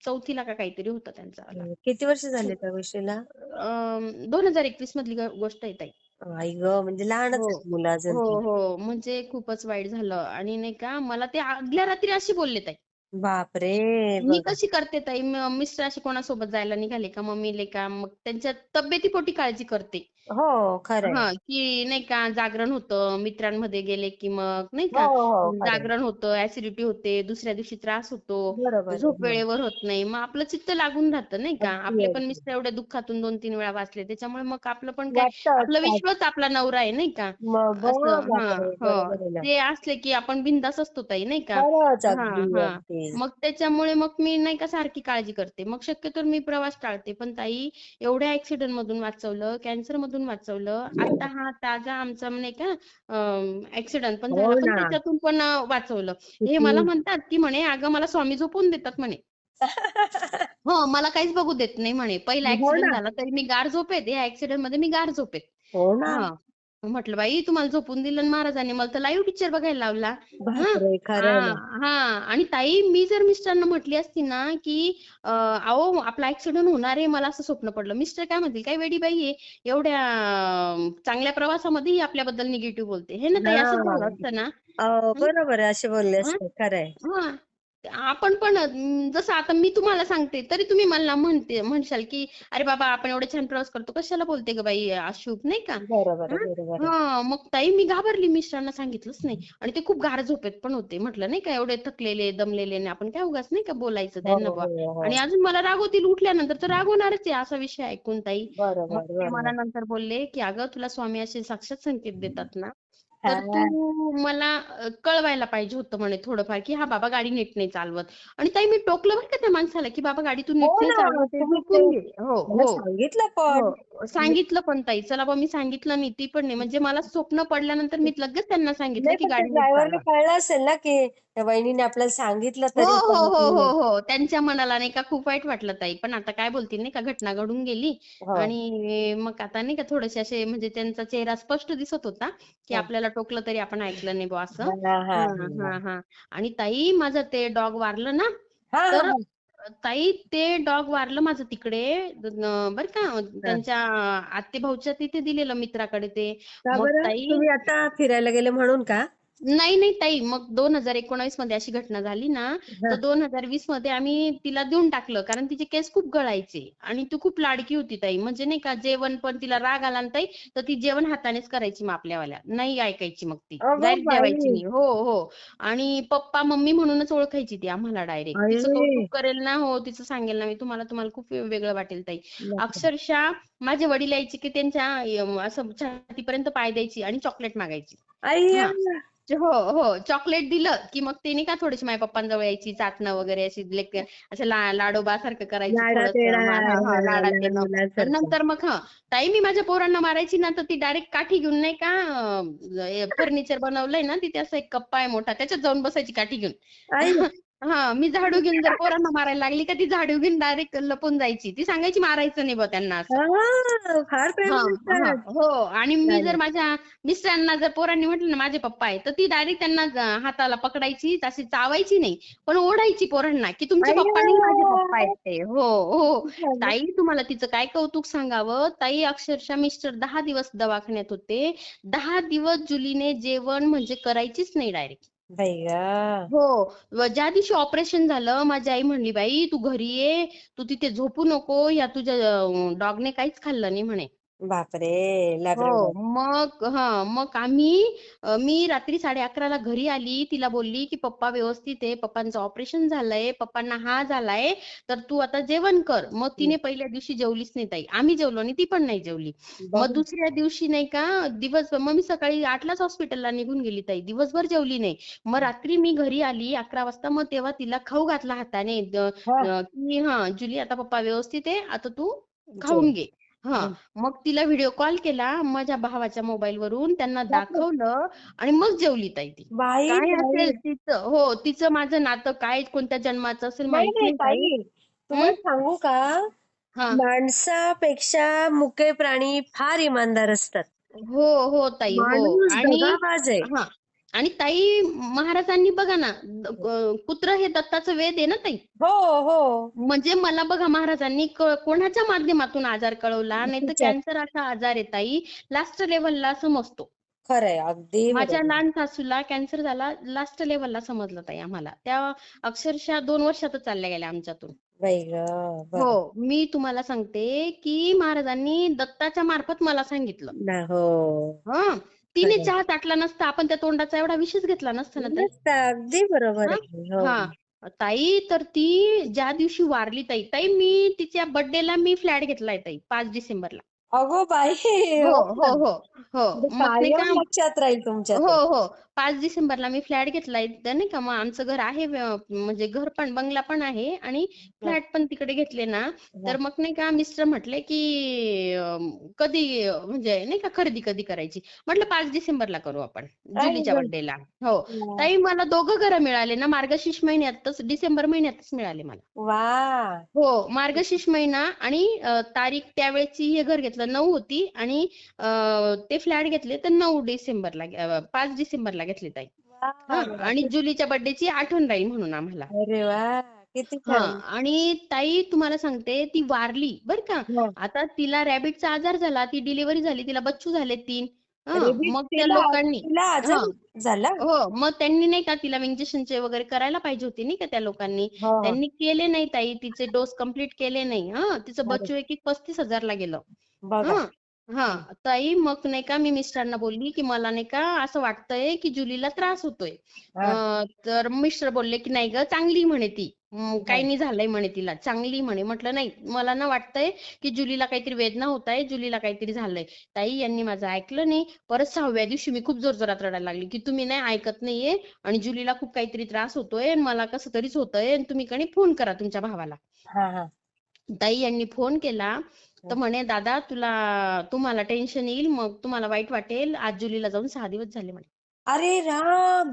4थीला का काहीतरी होता त्यांचा वाला. किती वर्ष झाले त्या गोष्टीला. 2021 मधली गोष्ट आहे ताई. आई ग, म्हणजे लहानच हो. आहेत मुलं अजून हो, ती. हो. म्हणजे खूपच वाईट झालं आणि नाही का मला ते आदल्या रात्री अशी बोलले ताई. बापरे. मी बघा. कशी करते ताई, मिस्टर असे कोणासोबत जायला निघाले का मग मी का मग त्यांच्या तब्येतीपोटी काळजी करते. हो खरंय. की नाही का जागरण होतं, मित्रांमध्ये गेले की मग नाही हो का हो खरंय. जागरण होतं, ऍसिडिटी होते, दुसऱ्या दिवशी त्रास होतो, बरोबर आहे. झोप हो. वेळेवर होत नाही. मग आपलं चित्त लागून राहतं नाही का. अगदी आपले पण अगदी. मिस्टर एवढ्या दुःखातून 2-3 वेळा वाचले. त्याच्यामुळे मग आपलं पण काय, वाटतंच आपला काय. विश्वच आपला नवरा आहे नाही का. मग असं बापरे हो. बरोबर आहे ना. ते असले की आपण बिनधास्त असतो ताई नाही का. खरंच हां, अगदी हां. अगदी. मग त्याच्यामुळे मग मी नाही का सारखी काळजी करते. मग शक्यतो मी प्रवास टाळते. पण ताई एवढ्या ऍक्सिडेंट मधून वाचवलं, कॅन्सर मधून वाचवलं. आता हा ताजा आमचा नाही का ऍक्सिडेंट पण हो झाला, पण ना. त्याच्यातून पण वाचवलं. हे किती. मला म्हणतात, की म्हणे "अगं मला स्वामी झोपून देतात" म्हणे. हो, मला काहीच बघू देत नाही म्हणे. पहिला हो ऍक्सिडेंट ना. झाला तरी मी गाढ झोपेत. या ऍक्सिडेंट मध्ये मी गाढ झोपेत. हो ना. हां. म्हटलं बाई तुम्हाला झोपून दिलं आणि महाराजांनी मला तर लाईव्ह पिक्चर बघायला लावला. हं. बापरे खरंय हां, ना. हां. आणि ताई मी जर मिस्टरांना म्हटली असती ना, की "अहो आपला ऍक्सिडेंट होणार आहे, मला असं स्वप्न पडलं." मिस्टर काय म्हणतील, "काय वेडी बाई आहे, एवढ्या चांगल्या प्रवासामध्येही आपल्याबद्दल निगेटिव्ह बोलते." हे ना ताई, असंच झालं हां. असतं ना. बरोबर आहे, असे बोलले हं. असते. खरंय. हां. आपण पण जसं आता मी तुम्हाला सांगते, तरी तुम्ही मला म्हणशाल, की "अरे बाबा, आपण एवढा छान प्रवास करतो, कशाला बोलते गं बाई अशुभ?" नाही का? बरोबर आहे, हां. बरोबर आहे. मग ताई मी घाबरली, मिस्टरांना सांगितलंच नाही आणि ते खूप गाढ झोपेत पण होते. म्हटलं नाही का एवढे थकलेले, दमलेले आणि आपण काय उगाच नाही का बोलायचं हो, त्यांना बुवा. हो, हो. आणि अजून मला रागवतील उठल्यानंतर, तर रागवणारच आहे असा विषय ऐकून ताई. मग बरोबर, ते मला बरोबर. नंतर बोलले, की "अगं तुला स्वामी असे साक्षात संकेत देतात ना, तर हा. तू मला कळवायला पाहिजे होतं म्हणे थोडंफार, की हा बाबा गाडी नीट नाही चालवत. आणि ताई मी टोकलं बरं का त्या माणसाला, की बाबा गाडी तू हो नीट नाही ना, चालवत आहे, तुम्ही ते झोपून घे. हो, मला हो. सांगितलं पण. हो. सांगितलं पण ताई. चला बा मी सांगितलं नाही, ती पण नाही. म्हणजे मला स्वप्न पडल्यानंतर मी लगेच त्यांना सांगितलं, नाही, की पण त्या गाडी नीट ड्रायव्हरला चालवा. कळलं असेल ना, की त्या वहिनीने आपल्याला सांगितलं हो, तरी हो, पण हो, हो, आपल्याला. हो. त्यांच्या मनाला नाही का खूप वाईट वाटलं ताई. पण आता काय बोलतील नाही का, घटना घडून गेली. हो, आणि मग आता नाही का थोडेसे असे म्हणजे त्यांचा चेहरा स्पष्ट दिसत होता, की हो. आपल्याला टोकलं तरी आपण ऐकलं नाही बुवा असं. हां, हां, हां, हां. हां, हां. आणि ताई माझं ते डॉग वारलं ना, हां, हां, तर हां. ताई ते डॉग वारलं माझं तिकडे बरं का हां. त्यांच्या आत्तेभाऊच्या तिथे दिलेलं मित्राकडे ते. का मग बरं? ताई तुम्ही आता फिरायला गेले म्हणून का? नाही, नाही ताई. मग 2019 मध्ये अशी घटना झाली ना, तर हां. 2020 मध्ये आम्ही तिला देऊन टाकलं. कारण तिचे केस खूप गळायचे आणि ती खूप लाडकी होती ताई. म्हणजे नाही का जेवण पण तिला राग आला ना ताई, तर ती जेवण हातानेच करायची मग आपल्यावाल्या. नाही ऐकायची मग ती. अगं डायरेक्ट जेवायची बाई! नाही. हो, हो. आणि पप्पा, मम्मी म्हणूनच ओळखायची ती आम्हाला डायरेक्ट. तिचं अरे! कौतुक करेल ना हो, तिचं सांगेल ना मी तुम्हाला, तुम्हाला खूप वेगळं वाटेल ताई. बापरे! अक्षरशः माझे वडील यायचे की त्यांच्या असं छातीपर्यंत पाय द्यायची आणि चॉकलेट मागायची. अय्या! हां. हो, हो. चॉकलेट दिलं, की मग ते नाही का थोडीशी माझ्या पप्पांजवळ यायची, चाटणं वगैरे अशी असं लाडोबासारखं करायची लाडात थोडंसं. येणार. हां, हां, हां, लाडात लहान येणं. आणि मुलासारखं. नंतर मग ताई मी माझ्या पोरांना मारायची ना, तर ती डायरेक्ट काठी घेऊन नाही का फर्निचर बनवलंय ना, तिथे असा एक कप्पा आहे मोठा, त्याच्यात जाऊन बसायची काठी घेऊन. आई! हां, मी झाडू घेऊन जर पोरांना मारायला लागली, का ती झाडू घेऊन डायरेक्ट लपून जायची. ती सांगायची मारायचं नाही बुवा त्यांना असं. हां, फार प्रेम हां, हां. करतात. हो. आणि मी जर लाडात. माझ्या मिस्टरांना जर पोरांनी म्हटलं ना माझे पप्पा आहे, तर ती डायरेक्ट त्यांना हाताला पकडायची, अशी चावायची नाही, पण ओढायची पोरांना, की तुमचे पप्पा नाही माझे पप्पा आहेत अय्या! ते. हो, हो. खूप छान. ताई तुम्हाला तिचं काय कौतुक सांगावं, ताई अक्षरशः मिस्टर 10 दिवस दवाखान्यात होते. 10 दिवस जुलीने जेवण म्हणजे करायचीच नाही डायरेक्ट. बाई गं! हो. ज्या दिवशी ऑपरेशन झालं, माझी आई म्हणली, "बाई तू घरी ये, तू तिथे झोपू नको, या तुझ्या डॉगने काहीच खाल्लं नाही" म्हणे. बापरे! हो. लॅब्राडॉर. मग आम्ही मी रात्री 11:30ला घरी आली. तिला बोलली, की "पप्पा व्यवस्थित आहे. पप्पांचं ऑपरेशन झालंय. पप्पांना हा झालाय. तर तू आता जेवण कर." मग हं. तिने पहिल्या दिवशी जेवलीच नाही ताई. आम्ही जेवलो आणि ती पण नाही जेवली. मग बघ. दुसऱ्या दिवशी नाही का मग मी सकाळी 8लाच हॉस्पिटलला निघून गेली ताई. दिवसभर जेवली नाही. मग रात्री मी घरी आली 11 वाजता. मग तेव्हा तिला खाऊ घातला हाताने हां. की "जुली आता पप्पा व्यवस्थित आहे. आता तू जेव. खाऊन घे." हां. हं. मग तिला व्हिडिओ कॉल केला माझ्या भावाच्या मोबाईलवरून. त्यांना बापरे! दाखवलं आणि मग जेवली ताई ती. बाई, काय बाई! असेल तिचं हो, तिचं माझं नातं काय कोणत्या जन्माचं असेल नाही, माहित नाही नाही ताई. ताई, हं. तुम्हाला सांगू का? हां. माणसापेक्षा मुके प्राणी फार इमानदार असतात. हो, हो ताई. हो. माणूस आणि दगाबाज आहे. हां. आणि ताई महाराजांनी बघा ना, कुत्रं हे दत्ताचं वेद आहे ना ताई. हो, हो. म्हणजे मला बघा महाराजांनी कोणाच्या माध्यमातून आजार कळवला, नाहीतर तिच्यात. कॅन्सर असा आजार आहे ताई, लास्ट लेव्हलला समजतो. खरंय, अगदी माझ्या बरोबर. लहान सासूला कॅन्सर झाला, लास्ट लेव्हलला समजलं ताई आम्हाला. त्या अक्षरशः 2 वर्षातच चालल्या गेल्या आमच्यातून. बाई गं! हो, बघा. मी तुम्हाला सांगते, की महाराजांनी दत्ताच्या मार्फत मला सांगितलं. हो. हं. तिने खरंय. चहा ताटला नसता, आपण त्या तोंडाचा एवढा विषच घेतला नसता ना ताई. नसतं. अगदी बरोबर हां, आहे. हो. हां. ताई तर ती ज्या दिवशी वारली ताई, ताई मी तिच्या बर्थडेला मी फ्लॅट घेतलाय ताई 5 डिसेंबरला. अगो बाई! हो, हो हो, का? हो, हो. म्हणजे मग नाही कायम का लक्षात राहील तुमच्या हो, ते. हो. 5 डिसेंबरला मी फ्लॅट घेतलाय तर नाही का मग आमचं घर आहे म्हणजे घर पण बंगला पण आहे आणि हां, फ्लॅट पण तिकडे घेतले ना, हां. तर मग नाही का मिस्टर म्हटले, की कधी म्हणजे नाही का खरेदी कधी करायची? म्हटलं 5 डिसेंबरला करू आपण, आई जुलीच्या गं! बर्थडेला. हो. वाह! ताई मला दोघं घरं मिळाले ना मार्गशीर्ष महिन्यातच, डिसेंबर महिन्यातच मिळाले मला. वाह! हो, मार्गशीर्ष महिना आणि तारीख त्यावेळेची हे घर घेतलं 9 होती आणि ते फ्लॅट घेतले तर 9 डिसेंबरला 5 डिसेंबरला घेतले ताई. हां. वाह! आणि जुलीच्या बर्थडेची आठवण राहील म्हणून आम्हाला. अरे वाह! किती हां. छान. आणि ताई तुम्हाला सांगते ती वारली बरं का. हां. आता तिला रॅबिटचा आजार झाला, ती डिलिव्हरी झाली, तिला बच्चू झाले 3. रेबीज मग त्या तिला लोकांनी तिला हां. आजार झाला? हो, मग त्यांनी नाही का तिला इंजेक्शनचे वगैरे करायला पाहिजे होते नाही का त्या लोकांनी. हो, हो. त्यांनी केले नाही ताई, तिचे डोस कंप्लीट केले नाही. तिचं अरे बच्चू एक-एक 35,000 ला गेलं. बघा. हं. हा ताई मग नाही का मी मिस्टरांना बोलली की मला नाही का असं वाटतंय की जुलीला त्रास होतोय. हा तर मिस्टर बोलले की नाही ग चांगली म्हणे ती. हा काही नाही झालंय म्हणे तिला चांगली म्हणे. म्हटलं नाही मला ना वाटतंय की जुलीला काहीतरी वेदना होत आहे, जुलीला काहीतरी झालंय. ताई यांनी माझं ऐकलं नाही. परत 6व्या दिवशी मी खूप जोरजोरात रडायला लागली की तुम्ही नाही ऐकत नाहीये आणि जुलीला खूप काहीतरी त्रास होतोय आणि मला कसं तरीच होतंय आणि तुम्ही कणी फोन करा तुमच्या भावाला. हा हा ताई यांनी फोन केला तर म्हणे दादा तुम्हाला टेन्शन येईल मग तुम्हाला वाईट वाटेल आज जुलीला जाऊन 6 दिवस झाले म्हणे. अरे राम.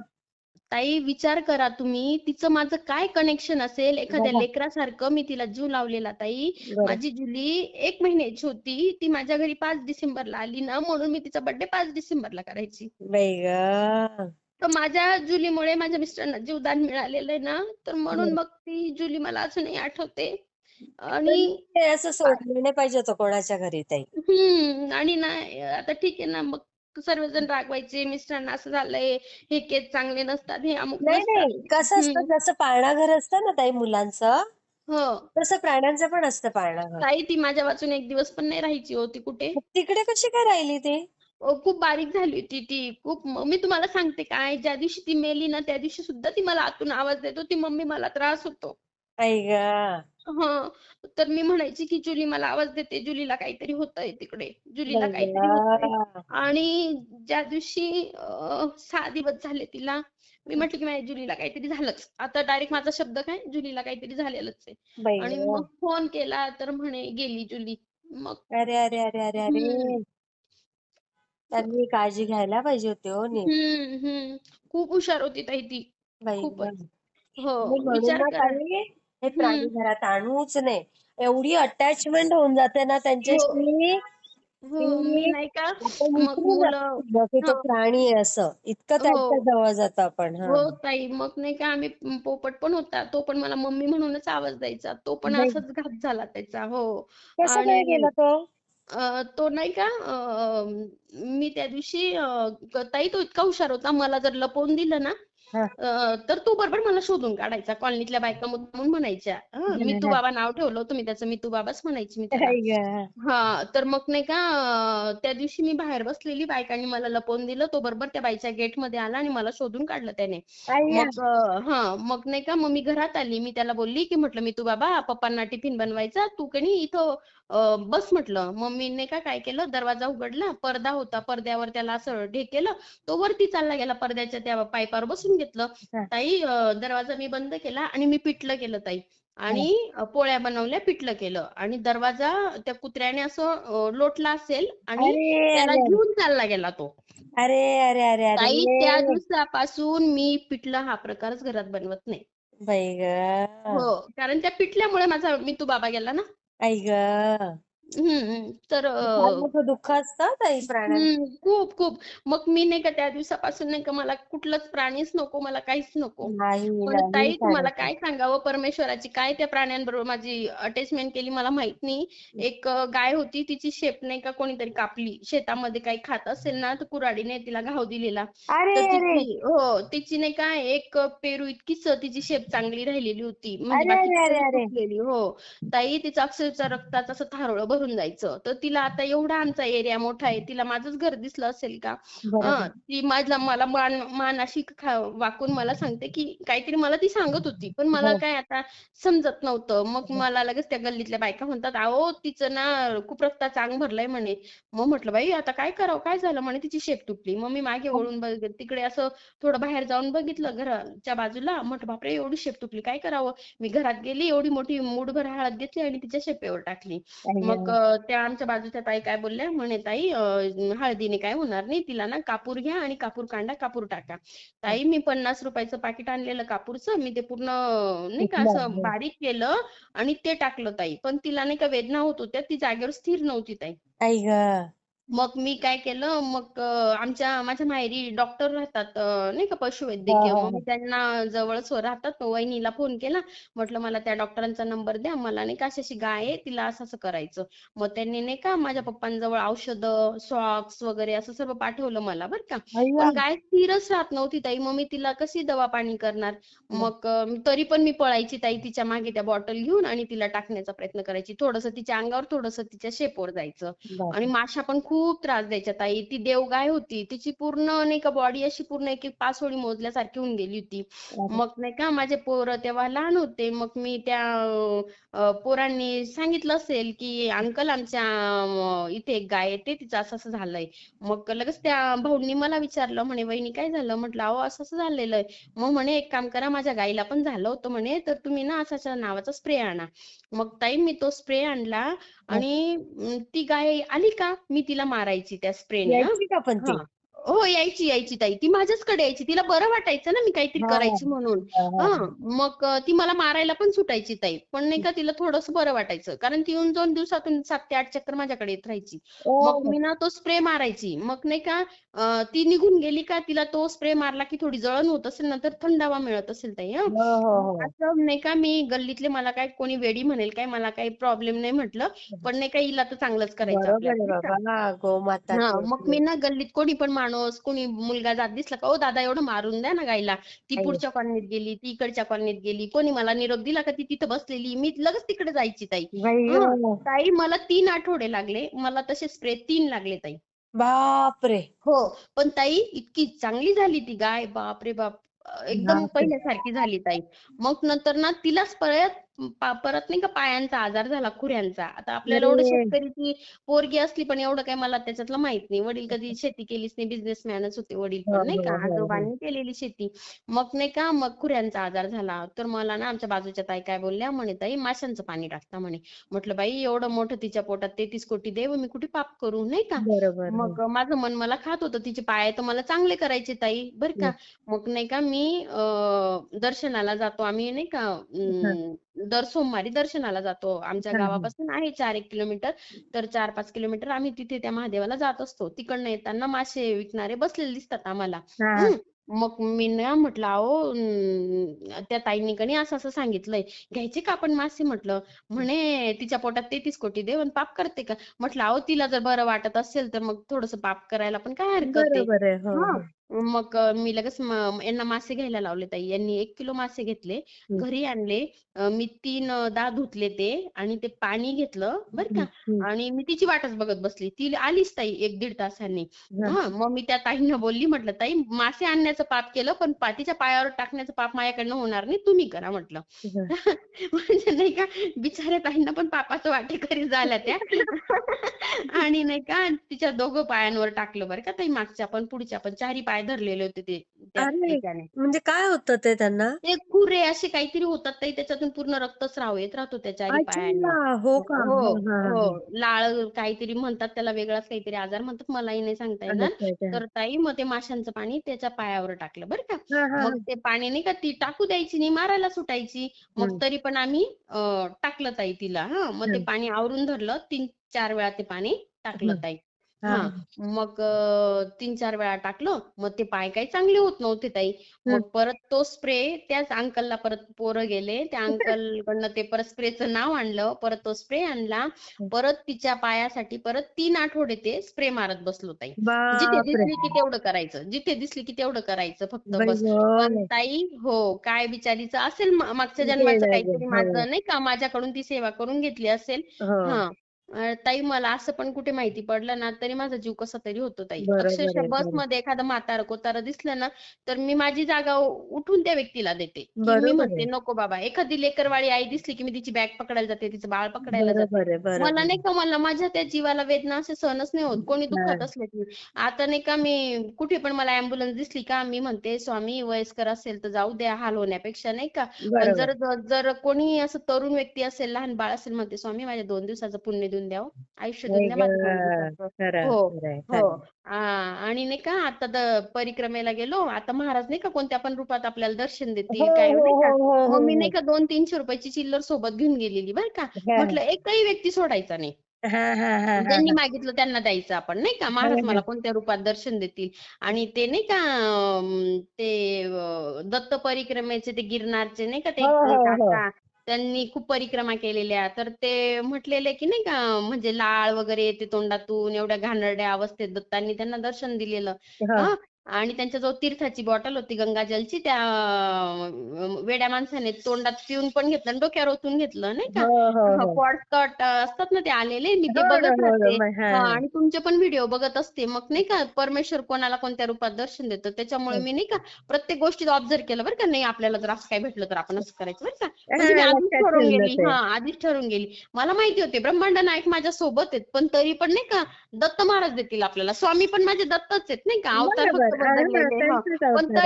ताई विचार करा तुम्ही तिचं माझं काय कनेक्शन असेल एखाद्या बघा लेकरासारखं मी तिला जीव लावलेला ताई. बरं. माझी जुली 1 महिन्याची होती ती माझ्या घरी 5 डिसेंबरला आली ना म्हणून मी तिचा बर्थडे 5 डिसेंबरला करायची. बाई ग. तर माझ्या जुलीमुळे माझ्या मिस्टरांना जीवदान मिळालेलं आहे ना तर म्हणून बरं. मग ती जुली मला अजूनही आठवते. पण आणि ते असं सोडलं नाही पाहिजे होतं कोणाच्या घरी ताई. आणि ना आता ठीक आहे ना मग सर्वजण रागवायचे मिस्टरांना असं झालंय हे केस चांगले नसतात हे अमुक नाही नसतात. नाही, कसं असतं जसं पाळणाघर असतं ना ताई मुलांचं, हो तसं प्राण्यांचं पण असतं पाळणाघर. ताई ती माझ्या वाचून एक दिवस पण नाही राहायची होती कुठे. मग तिकडे कशी काय राहिली ती? खूप बारीक झाली होती ती खूप मी तुम्हाला सांगते काय ज्या दिवशी ती मेली ना त्या दिवशी सुद्धा ती मला आतून आवाज देत होती मम्मी मला त्रास होतो. आई ग. हं. तर मी म्हणायची की जुली मला आवाज देते, जुलीला काहीतरी होतंय तिकडे, जुलीला बाई काहीतरी होतंय. ग. आणि ज्या दिवशी 6 दिवस झाले तिला, मी म्हटलं की माझ्या जुलीला काहीतरी झालंच. आता डायरेक्ट माझा शब्द काय, जुलीला काहीतरी झालेलंच आहे. बाई आणि ग. मग फोन केला तर म्हणे गेली जुली. मग अरे अरे अरे अरे हं, अरे. त्यांनी काळजी घ्यायला पाहिजे होती हो नीट. हं, हं. खूप हुशार होती ताई ती. बाई ग. खूपच. हो, नाही म्हणून विचार ना करा. ताई, हे प्राणी हं. घरात आणूच नाही. एवढी अटॅचमेंट होऊन जाते ना हो, त्यांच्याशी हो. मी की नाही का आपण मग विसरून मुलं जातो की तो हो, प्राणी आहे असं. इतकं हो. त्यांच्या जवळ जातो आपण. हा. हो ताई मग नाही का आम्ही पोपट पण होता तो पण मला मम्मी म्हणूनच आवाज द्यायचा तो पण बाई, असाच घात झाला त्याचा हो. कसं काय आणि गेला तो? तो नाही का मी त्या दिवशी ताई तो इतका हुशार होता मला जर लपवून दिलं ना हा. तर तो बरोबर मला शोधून काढायचा कॉलनीतल्या बायका मुद्दामून म्हणायच्या मितू बाबा नाव ठेवलं होतं मी त्याचं मितू बाबाच म्हणायची मी त्याला. आई ग. तर मग नाही का त्या दिवशी मी बाहेर बसलेली बायकांनी मला लपवून दिलं तो बरोबर त्या बाईच्या गेटमध्ये आला आणि मला शोधून काढलं त्याने. अय्या. मग मग नाही का मग मी घरात आली मी त्याला बोलली की म्हटलं मी तू बाबा पप्पांना टिफिन बनवायचा तू कणी इथं बस म्हटलं. मग मी नाही का काय केलं दरवाजा उघडला पडदा होता पडद्यावर त्याला असं केलं तो वरती चालला गेला पडद्याच्या त्या पायपावर बसून घेतलं. हा, ताई दरवाजा मी बंद केला आणि मी पिठलं केलं ताई. हा. आणि पोळ्या बनवल्या पिठलं केलं आणि दरवाजा त्या कुत्र्याने असं लोटला असेल आणि अरे त्याला अरे घेऊन चालला गेला तो. अरे अरे अरे अरे ताई त्या अरे. दिवसापासून मी पिठलं हा प्रकारच घरात बनवत नाही. बाई ग. हो कारण त्या पिठल्यामुळे माझा मितू बाबा गेला ना. आई ग. तर फार मोठं दुःख असतं ताई प्राण्यांचं. खूप खूप. मग मी नाही का त्या दिवसापासून नाही का मला कुठलंच प्राणीच नको मला काहीच नको. नाही पण नाही ताई तुम्हाला सांगायचं. काय सांगावं परमेश्वराची काय त्या प्राण्यांबरोबर माझी अटॅचमेंट केली मला माहित नाही. एक गाय होती तिची शेप नाही का कोणीतरी कापली शेतामध्ये काही खात असेल ना तर कुऱ्हाडीने तिला घाव दिलेला. अरे तर अरे तिची नाही का एक पेरू इतकीच तिची शेप चांगली राहिलेली होती म्हणजे अरे बाकीची अरे अरे सगळी अरे. तुटलेली हो. ताई तिचं अक्षरशः रक्ताचं असं थारोळं भरून जायचं. तर तिला आता एवढा आमचा एरिया मोठा आहे तिला माझंच घर दिसलं असेल का? बरोबर. ती मला मान मान अशी वाकून मला सांगते की काहीतरी मला ती सांगत होती पण मला हो. काय आता समजत नव्हतं. मग मला लगेच त्या गल्लीतल्या बायका म्हणतात अहो तिचं ना खूप रक्ताचं अंग भरलंय म्हणे. मग म्हटलं बाई आता काय करावं काय झालं म्हणे तिची शेप तुटली. मग मी मागे वळून तिकडे असं थोडं बाहेर जाऊन बघितलं घराच्या बाजूला म्हटलं बापरे एवढी शेप तुटली काय करावं. मी घरात गेली एवढी मोठी मूठभर हळद घेतली आणि तिच्या शेपेवर टाकली. मग अय्या. त्या आमच्या बाजूच्या ताई काय बोलल्या म्हणे ताई हळदीने काय होणार नाही तिला ना कापूर घ्या आणि कापूर कांडा कापूर टाका. ताई मी 50 रुपयाचं पाकिट आणलेलं कापूरचं मी ते पूर्ण नाही का कुठलं असं आहे? बारीक केलं आणि ते टाकलं ताई पण तिला नाही का वेदना होत होत्या ती जागेवर स्थिर नव्हती ताई. आई ग. मग मी काय केलं, मग माझ्या माहेरी डॉक्टर राहतात, नाही का हा पशुवैद्यकीय. हा मग हा. मी त्यांना जवळच राहतात, मग वहिनीला फोन केला. म्हटलं मला त्या डॉक्टरांचा नंबर द्या, मला नाही का अशी अशी गाय आहे, तिला असं असं करायचं. मग त्यांनी नाही का माझ्या पप्पांजवळ औषधं, सॉक्स वगैरे असं सर्व पाठवलं मला बरं का. अय्या. पण गाय स्थिरच राहत नव्हती ताई. मग मी तिला कशी दवा पाणी करणार? मग तरी पण मी पळायची ताई तिच्या मागे त्या बॉटल घेऊन आणि तिला टाकण्याचा प्रयत्न करायची. थोडंसं तिच्या अंगावर, थोडंसं तिच्या शेपवर जायचं. आणि बापरे. माशा पण खूप त्रास द्यायच्या ताई. ती देवगाय होती. तिची पूर्ण नाही का बॉडी अशी पूर्ण एक एक पासोळी मोजल्यासारखी होऊन गेली होती. अरे. मग नाही का माझे पोरं तेव्हा लहान होते. मग मी त्या पोरांनी सांगितलं असेल की अंकल आमच्या इथे एक गाय येते, तिचं असं असं झालंय. मग लगेच त्या भाऊंनी मला विचारलं, म्हणे वहिनी काय झालं? म्हटलं अहो असं असं झालेलं आहे. मग म्हणे एक काम करा, माझ्या गाईला पण झालं होतं म्हणे, तर तुम्ही ना असा नावाचा स्प्रे आणा. मग ताई मी तो स्प्रे आणला आणि ती गाय आली का मी तिला मारायची त्या स्प्रेने. यायची का पण ती? हा. हो, यायची यायची ताई. ती माझ्याचकडे यायची. तिला बरं वाटायचं ना मी काहीतरी हा हा करायची म्हणून. हा हा. मग ती मला मारायला पण सुटायची ताई. पण नाही का तिला थोडंसं बरं वाटायचं. कारण ती येऊन 2 दिवसातून 7 ते 8 चक्कर माझ्याकडे येत राहायची. मग ओ. मी ना तो स्प्रे मारायची. मग नाही का ती निघून गेली का तिला तो स्प्रे मारला की थोडी जळण होत असेल ना, तर थंडावा मिळत असेल ताई. हो हो मग हो. असं नाही का मी गल्लीतले मला काय कोणी वेडी म्हणेल काय, मला काही प्रॉब्लेम नाही म्हटलं. पण नाही का हिला तर चांगलंच करायचं बरोबर आहे आपल्याला नाही का. बाबा, गोमाता हा. ती मग आपली. मी ना गल्लीत कोणी पण माणूस, कोणी मुलगा जात दिसला का, "ओ दादा एवढं मारून द्या ना गाईला." ती आई. पुढच्या कॉलनीत गेली, ती इकडच्या कॉलनीत गेली. कोणी मला निरोप दिला का ती तिथं बसलेली, मी लगेच तिकडे जायची ताई. बाई हं. गं. ताई मला 3 आठवडे लागले. मला तसे स्प्रे 3 लागले ताई. बापरे. हो. पण ताई इतकी चांगली झाली ती गाय. बाप रे बाप! एकदम बापरे. पहिल्यासारखी झाली ताई. मग नंतर ना तिलाच परत नाही का पायांचा आजार झाला, खुऱ्यांचा. आता आपल्याला एवढं अरे. शेतकरीची पोरगी असली, पण एवढं काही मला त्याच्यातलं माहित नाही. वडील कधी शेती केलीच नाही, बिझनेसमॅनच होते वडील हो पण नाही का. हो हो हो. आजोबांनी केलेली शेती. मग नाही का मग खुऱ्यांचा आजार झाला. तर मला ना आमच्या बाजूच्या ताई काय बोलल्या, म्हणे ताई माशांचं पाणी टाकता म्हणे. म्हटलं बाई एवढं मोठं तिच्या पोटात 33 कोटी देव, मी कुठे पाप करू नाही का. बरोबर. हो. मग माझं मन मला खात होतं. तिचे पाय तर मला चांगले करायचे ताई, बरं का. हं. मग नाही का मी दर्शनाला जातो आम्ही नाही का, हं. दर सोमवारी दर्शनाला जातो. आमच्या हं. हं. गावापासून आहे 4-1 किलोमीटर. तर 4-5 किलोमीटर आम्ही तिथे त्या महादेवाला जात असतो. तिकडनं येताना मासे विकणारे बसलेले दिसतात आम्हाला. हां. हं. मग मी ना म्हटलं अहो त्या ताईंनी कणी असं असं सांगितलंय. घ्यायचे का आपण मासे म्हटलं. म्हणे तिच्या पोटात 33 कोटी देव आणि पाप करते का? म्हटलं अहो तिला जर बरं वाटत असेल तर मग थोडंसं पाप करायला पण काय हरकत आहे. बरोबर आहे. हो हां. हो. मग मी लगेच यांना मासे घ्यायला लावले ताई. यांनी 1 किलो मासे घेतले, हं. घरी आणले. मी 3 दा धुतले ते आणि ते पाणी घेतलं बरं का. हं. हं. आणि मी तिची वाटच बघत बसली. ती आलीच ताई 1-1.5 तासांनी. हां. हां. मग मी त्या ताईंना बोलली म्हटलं, "ताई मासे आणण्याचं पाप केलं, पण पाठीच्या पायावर टाकण्याचं पाप माझ्याकडनं होणार नाही. तुम्ही करा" म्हटलं. हं. म्हणजे नाही का बिचाऱ्या ताईंना पण पापाचं वाटेकरी झाल्या त्या. आणि नाही का तिच्या दोघं पायांवर टाकलं बरं का ताई, मागच्या पण पुढच्या पण चारही पाय धरलेले होते ते त्या अरे! याच्याने. म्हणजे काय होतं ते त्यांना? ते खुरे असे काहीतरी होतात ताई, त्याच्यातून पूर्ण रक्तस्राव येत राहतो त्या चारी पायांना. अच्छा! हो का? हो, हां, हां, हो. हां. लाळ काहीतरी म्हणतात त्याला, वेगळाच काहीतरी आजार म्हणतात, मलाही नाही सांगता येणार. अच्छा, अच्छा. तर ताई मग ते माशांचं पाणी त्याच्या पायावर टाकलं बरं का. हां, हां, मग हां. ते पाणी नाही का ती टाकू द्यायची नाही, मारायला सुटायची. मग हं. तरी पण आम्ही टाकलं ताई तिला. हां. मग ते हं. पाणी आवरून धरलं. 3-4 वेळा ते पाणी टाकलं हं. ताई. हां, हां. हां. मग 3-4 वेळा टाकलं. मग ते पाय काही चांगले होत नव्हते ताई. हं. मग परत तो स्प्रे त्याच अंकलला परत पोरं गेले. त्या अंकलकडनं ते परत स्प्रेचं नाव आणलं. परत तो स्प्रे आणला. हं. परत तिच्या पायासाठी परत 3 आठवडे ते स्प्रे मारत बसलो ताई. जिथे बापरे! दिसली की तेवढं करायचं. जिथे दिसली की तेवढं करायचं फक्त बाई बस. पण गं! ताई हो, काय बिचारीचं असेल मागच्या जन्माचं गेलं ग. काहीतरी हो. माझं नाही का, माझ्याकडून ती सेवा करून घेतली असेल. हो. हां. ताई मला असं पण कुठे माहिती पडलं ना, तरी माझा जीव कसा तरी होतो ताई. बरोबर अक्षरशः आहे. बरोबर. बसमध्ये एखादं म्हातारं-कोतारं दिसलं ना, तर मी माझी जागा उठून त्या व्यक्तीला देते, की मी बरोबर म्हणते आहे. नको बाबा. एखादी लेकरवाळी आई दिसली, की मी तिची बॅग पकडायला जाते, तिचं बाळ पकडायला जाते. बरोबर आहे. मला बरोबर नाही आहे. का मला माझ्या त्या जीवाला वेदना असे सहनच नाही होत. कोणी दुःखात हां. असले की. आता नाही का मी कुठे पण मला ॲम्ब्युलन्स दिसली का, मी म्हणते स्वामी वयस्कर असेल तर जाऊ द्या, हाल होण्यापेक्षा नाही का. पण बरोबर. जर जर जर कोणी असं तरुण व्यक्ती असेल, लहान बाळ असेल, म्हणते स्वामी माझ्या 2 दिवसाचं पुण्य देऊन द्या हो. आयुष्य देऊन आई द्या माझं 2 गं! दिवसाचं. खरं, हो, खरंय, हो. खरंय. आणि नाही का आता परिक्रमेला गेलो. आता महाराज नाही का कोणत्या पण रूपात आपल्याला दर्शन हो, देतील काय हो, नाही का. हो, हो, मग हो, मी नाही हो. का 200-300 रुपयाची चिल्लर सोबत घेऊन गेलेली बरं का. हां. म्हटलं एकही व्यक्ती सोडायचा नाही. हा हा हा हा ज्यांनी हा मागितलं त्यांना द्यायचं आपण नाही का, महाराज मला कोणत्या रूपात दर्शन देतील. आणि ते नाही का ते दत्त परिक्रमेचे ते गिरनारचे नाही का ते हो हो हो काका, त्यांनी खूप परिक्रमा केलेल्या, तर ते म्हटलेले की नाही का म्हणजे लाळ वगैरे येते तोंडातून, एवढ्या घाणेरड्या अवस्थेत दत्तांनी त्यांना दर्शन दिलेलं. हो हा. आणि त्यांच्याजवळ तीर्थाची बॉटल होती गंगाजलची, त्या वेड्या माणसाने तोंडात पिऊन पण घेतलं आणि डोक्यावर ओतून घेतलं नाही का. हो हो हो पॉडकास्ट असतात ना ते आलेले, मी ते हो ना बघत हो ना राहते. हा आणि तुमचे पण व्हिडिओ बघत असते. मग नाही का परमेश्वर कोणाला कोणत्या रूपात दर्शन देतो, त्याच्यामुळे मी नाही का प्रत्येक गोष्टीत ऑब्झर्व केलं बरं का. नाही आपल्याला जर असं काय भेटलं तर आपण असं करायचं बरं का. म्हणजे मी हा आधीच लक्षात ठरवून ठेवलं गेली. ते आधीच ठरवून गेली. मला माहिती होते ब्रह्मांड नायक माझ्या सोबत आहेत, पण तरी पण नाही का दत्त महाराज देतील आपल्याला. स्वामी पण माझे दत्तच आहेत नाही का, अवतार फक्त बरोबर हा बदललेले. त्यांचाच पण अवतार आहे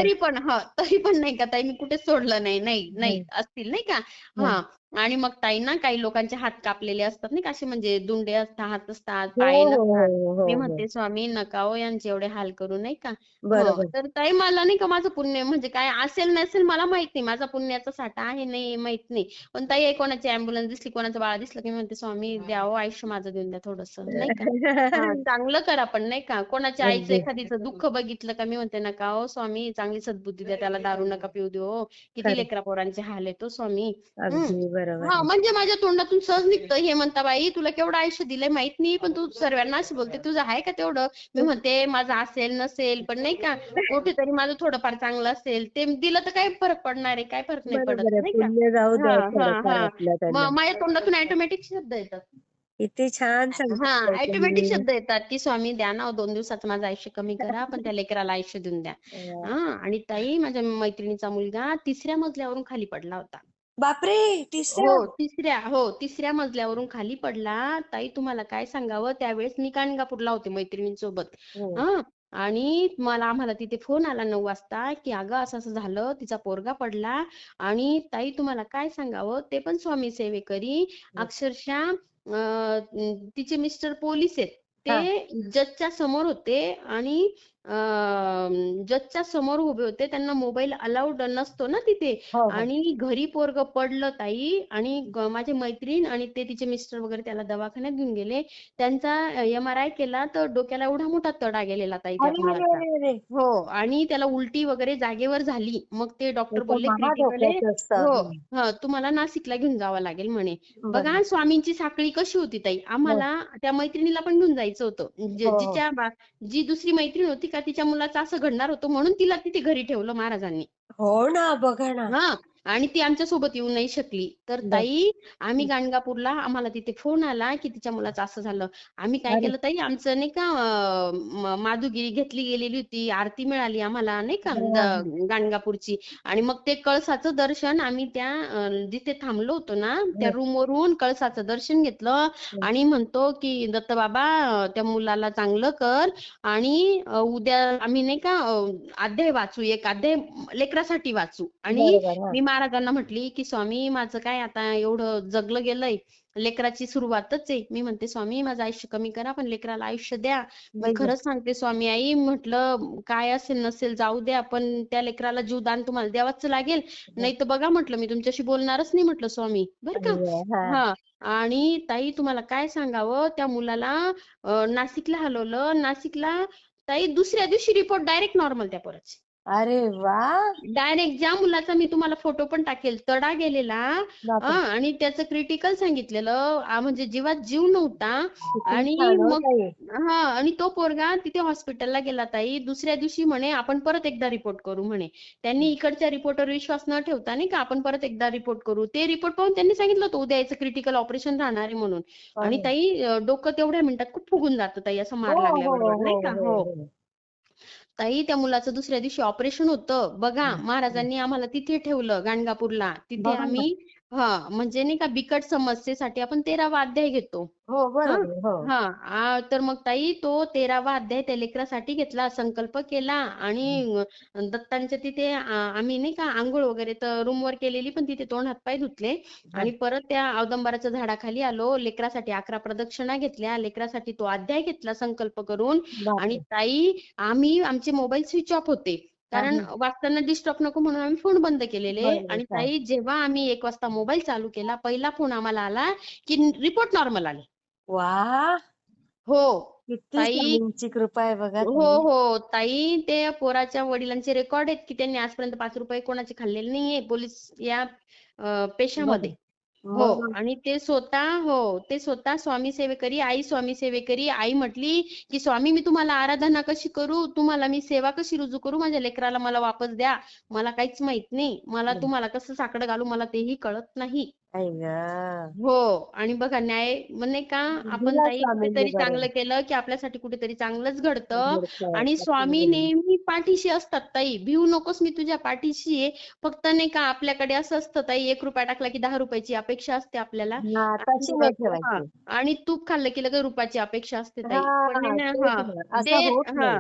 तरी पण नाही का ताई, मी कुठे सोडलं नाही. नाही नाही हं, असतील नाही का. हं. हा. आणि मग ताई ना काही लोकांचे हात कापलेले असतात नाही का, असे म्हणजे दुंडे असतात, हात असतात, हो पाय हो नसतात. हो हो मी हो म्हणते स्वामी नका हो यांचे एवढे हाल करू नाही का. बरोबर तर ताई मला नाही का माझं पुण्य म्हणजे काय असेल नसेल मला माहित नाही, माझा पुण्याचा साठा आहे नाही माहित नाही. पण ताई कोणाची अँब्युलन्स दिसली, कोणाचं बाळ दिसलं की मी म्हणते स्वामी द्यावं आयुष्य माझं देऊन द्या थोडंसं नाही का. चांगलं करा पण नाही का. कोणाच्या आईचं अगदी एखादीचं दुःख बघितलं का मी म्हणते नका हो स्वामी, चांगली सद्बुद्धी द्या त्याला, दारू नका पिऊ देऊ हो. किती खरं लेकरा पोरांचे हाल आहेत हो स्वामी. हम्म. अगदी बरोबर आहे म्हणजे माझ्या तोंडातून सहज निघतं हे म्हणता बाई तुला केवढं आयुष्य दिलंय माहित नाही, पण तू सर्वांना अशी बोलते, तुझं आहे का तेवढं. मी म्हणते माझं असेल नसेल पण नाही का, कुठेतरी माझं थोडंफार चांगलं असेल ते दिलं तर काय फरक पडणार आहे, काय फरक नाही पडत बरोबर आहे नाही का. पुण्य जाऊ हा द्या हा थोडंफार हा आपल्याकडनं माझ्या तोंडातून ऑटोमॅटिक शब्द येतात. किती छान सांगितलं ऑटोमॅटिक तुम्ही शब्द येतात की स्वामी द्या ना 2 दिवसाचं माझं आयुष्य कमी करा, पण त्या लेकराला आयुष्य देऊन द्या. आणि ताई माझ्या मैत्रिणीचा मुलगा 3ऱ्या मजल्यावरून खाली पडला होता. बापरे तिसऱ्या तिसऱ्या मजल्यावरून खाली पडला. ताई तुम्हाला काय सांगावं, त्यावेळेस मी गाणगापूरला होते मैत्रिणींसोबत. हो हा. आणि आम्हाला तिथे फोन आला 9 वाजता की अगं असं असं झालं, तिचा पोरगा पडला. आणि ताई तुम्हाला काय सांगावं, ते पण स्वामी सेवेकरी. हो. अक्षरशः तिचे मिस्टर पोलीस आहेत. हा ते जजच्या समोर होते आणि जजच्या समोर उभे होते. त्यांना मोबाईल अलाउड नसतो ना तिथे. हो हो आणि घरी पोरग पडलं ताई. आणि माझी मैत्रीण आणि ते तिचे मिस्टर वगैरे त्याला दवाखान्यात घेऊन गेले. त्यांचा MRI केला तर डोक्याला एवढा मोठा तडा गेलेला ताई त्या अरे अरे मुलाचा. अरे अरे हो. आणि त्याला उलटी वगैरे जागेवर झाली. मग ते हे डॉक्टर तर बोलले क्रिटिकल आहे. महाधोक्याचं हो. असतं तुम्हाला नाशिकला घेऊन जावं लागेल म्हणे. बरं बघा स्वामींची साखळी कशी होती ताई. हो आम्हाला त्या मैत्रिणीला पण घेऊन जायचं होतं. हो हो जी दुसरी मैत्रीण होती का तिच्या मुलाचं असं घडणार होतं म्हणून तिला तिथे घरी ठेवलं महाराजांनी. हो ना बघा ना हा. आणि ती आमच्या सोबत येऊ नाही शकली. तर बर ताई आम्ही गाणगापूरला, आम्हाला तिथे फोन आला की तिच्या मुलाचं असं झालं. आम्ही काय अरे केलं ताई, आमचं नाही का माधुगिरी घेतली गेलेली होती, आरती मिळाली आम्हाला नाही का हा, हा. गाणगापूरची. आणि मग ते कळसाचं दर्शन आम्ही त्या जिथे थांबलो होतो ना त्या हा, रूमवरून कळसाचं दर्शन घेतलं. हा. आणि म्हणतो की दत्त बाबा त्या मुलाला चांगलं कर. आणि उद्या आम्ही नाही का अध्याय वाचू, एक अध्याय लेकरासाठी वाचू. आणि बरोबर हा मी महाराजांना म्हटली की स्वामी माझं काय आता एवढं जगलं गेलंय, लेकराची सुरुवातच आहे. मी म्हणते स्वामी माझं आयुष्य कमी करा पण लेकराला आयुष्य द्या. मी बाई गं. खरंच सांगते स्वामी आई म्हटलं काय असेल नसेल जाऊ द्या, पण त्या लेकराला जीवदान तुम्हाला द्यावंच लागेल. नाही तर बघा म्हटलं मी तुमच्याशी बोलणारच नाही म्हटलं स्वामी बरं का. अरे हा हा. आणि ताई तुम्हाला काय सांगावं, त्या मुलाला नाशिकला हलवलं. नाशिकला ताई दुसऱ्या दिवशी रिपोर्ट डायरेक्ट नॉर्मल त्या पोराचे. अरे वा डायरेक्ट ज्या मुलाचा मी तुम्हाला फोटो पण टाकेल, तडा गेलेला. बापरे आणि त्याचं क्रिटिकल सांगितलेलं, म्हणजे जीवात जीव नव्हता. किती आणि छान हो मग ताई आणि तो पोरगा तिथे हॉस्पिटलला गेला ताई. दुसऱ्या दिवशी म्हणे आपण परत एकदा रिपोर्ट करू म्हणे. त्यांनी इकडच्या रिपोर्टवर विश्वास न ठेवता नाही का आपण परत एकदा रिपोर्ट करू. ते रिपोर्ट पाहून त्यांनी सांगितलं होतं उद्या याचं क्रिटिकल ऑपरेशन राहणार आहे म्हणून. आणि अरे. ताई डोकं तेवढ्या मिनिटात खूप फुगून जातं ताई, असं हो मार हो लागल्याबरोबर हो नाही का. हो हो. हो ताई त्या मुलाचं दुसऱ्या दिवशी ऑपरेशन होतं. बघा महाराजांनी आम्हाला तिथे ठेवलं गाणगापूरला. तिथे बघा ना आम्ही म्हणजे नाही का बिकट समस्येसाठी आपण 13वा अध्याय घेतो. हो हां. बरोबर हो तर मग ताई तो 13वा अध्याय त्या लेकरासाठी घेतला, संकल्प केला. आणि दत्तांच्या तिथे आम्ही नाही का अंघोळ वगैरे तर रूमवर केलेली, पण तिथे तोंड हातपाय धुतले. हा, आणि परत त्या औदंबराच्या झाडाखाली आलो. लेकरासाठी 11 प्रदक्षिणा घेतल्या. लेकरासाठी तो अध्याय घेतला संकल्प करून. आणि बापरे ताई आमचे मोबाईल स्विच ऑफ होते. हा कारण हा वाचताना डिस्टर्ब नको म्हणून आम्ही फोन बंद केलेले. बरोबर आणि हा ताई जेव्हा आम्ही 1 वाजता मोबाईल चालू केला, पहिला फोन आम्हाला आला की रिपोर्ट नॉर्मल आले. वा, हो किती ताई. स्वामींची कृपा आहे बघा हो ताई. हो ताई, ते पोराच्या वडिलांचे रेकॉर्ड आहेत की त्यांनी आजपर्यंत 5 रुपये कोणाचे खाल्लेले नाहीये पोलीस या बघा पेशामध्ये. हो. मग. आणि ते स्वतः स्वामी सेवेकरी, आई स्वामी सेवेकरी. आई म्हटली की स्वामी मी तुम्हाला आराधना कशी करू, तुम्हाला मी सेवा कशी रुजू करू, माझ्या लेकराला मला वापस द्या, मला काहीच माहित नाही, मला तुम्हाला कसं साकडं घालू मला तेही कळत नाही. आई ग, हो. आणि बघा न्याय म्हणजे का आपण दिला ताई स्वामींनी कुठेतरी बरं. चांगलं केलं की आपल्यासाठी कुठेतरी चांगलंच घडतं. घडतंय, आणि स्वामी आपल्याला. नेहमी पाठीशी असतात ताई. भिवू नकोस, मी तुझ्या पाठीशी आहे. फक्त नाही का आपल्याकडे असं असतं ताई, 1 रुपया टाकला की 10 रुपयाची अपेक्षा असते आपल्याला. हा, आणि तशी नाही हा, ठेवायची. आणि तूप खाल्लं की लगेच रुपयाची अपेक्षा असते ताई. पण आहे हा, ना, तेच हा, ना, असं देर, होत हा, नाही.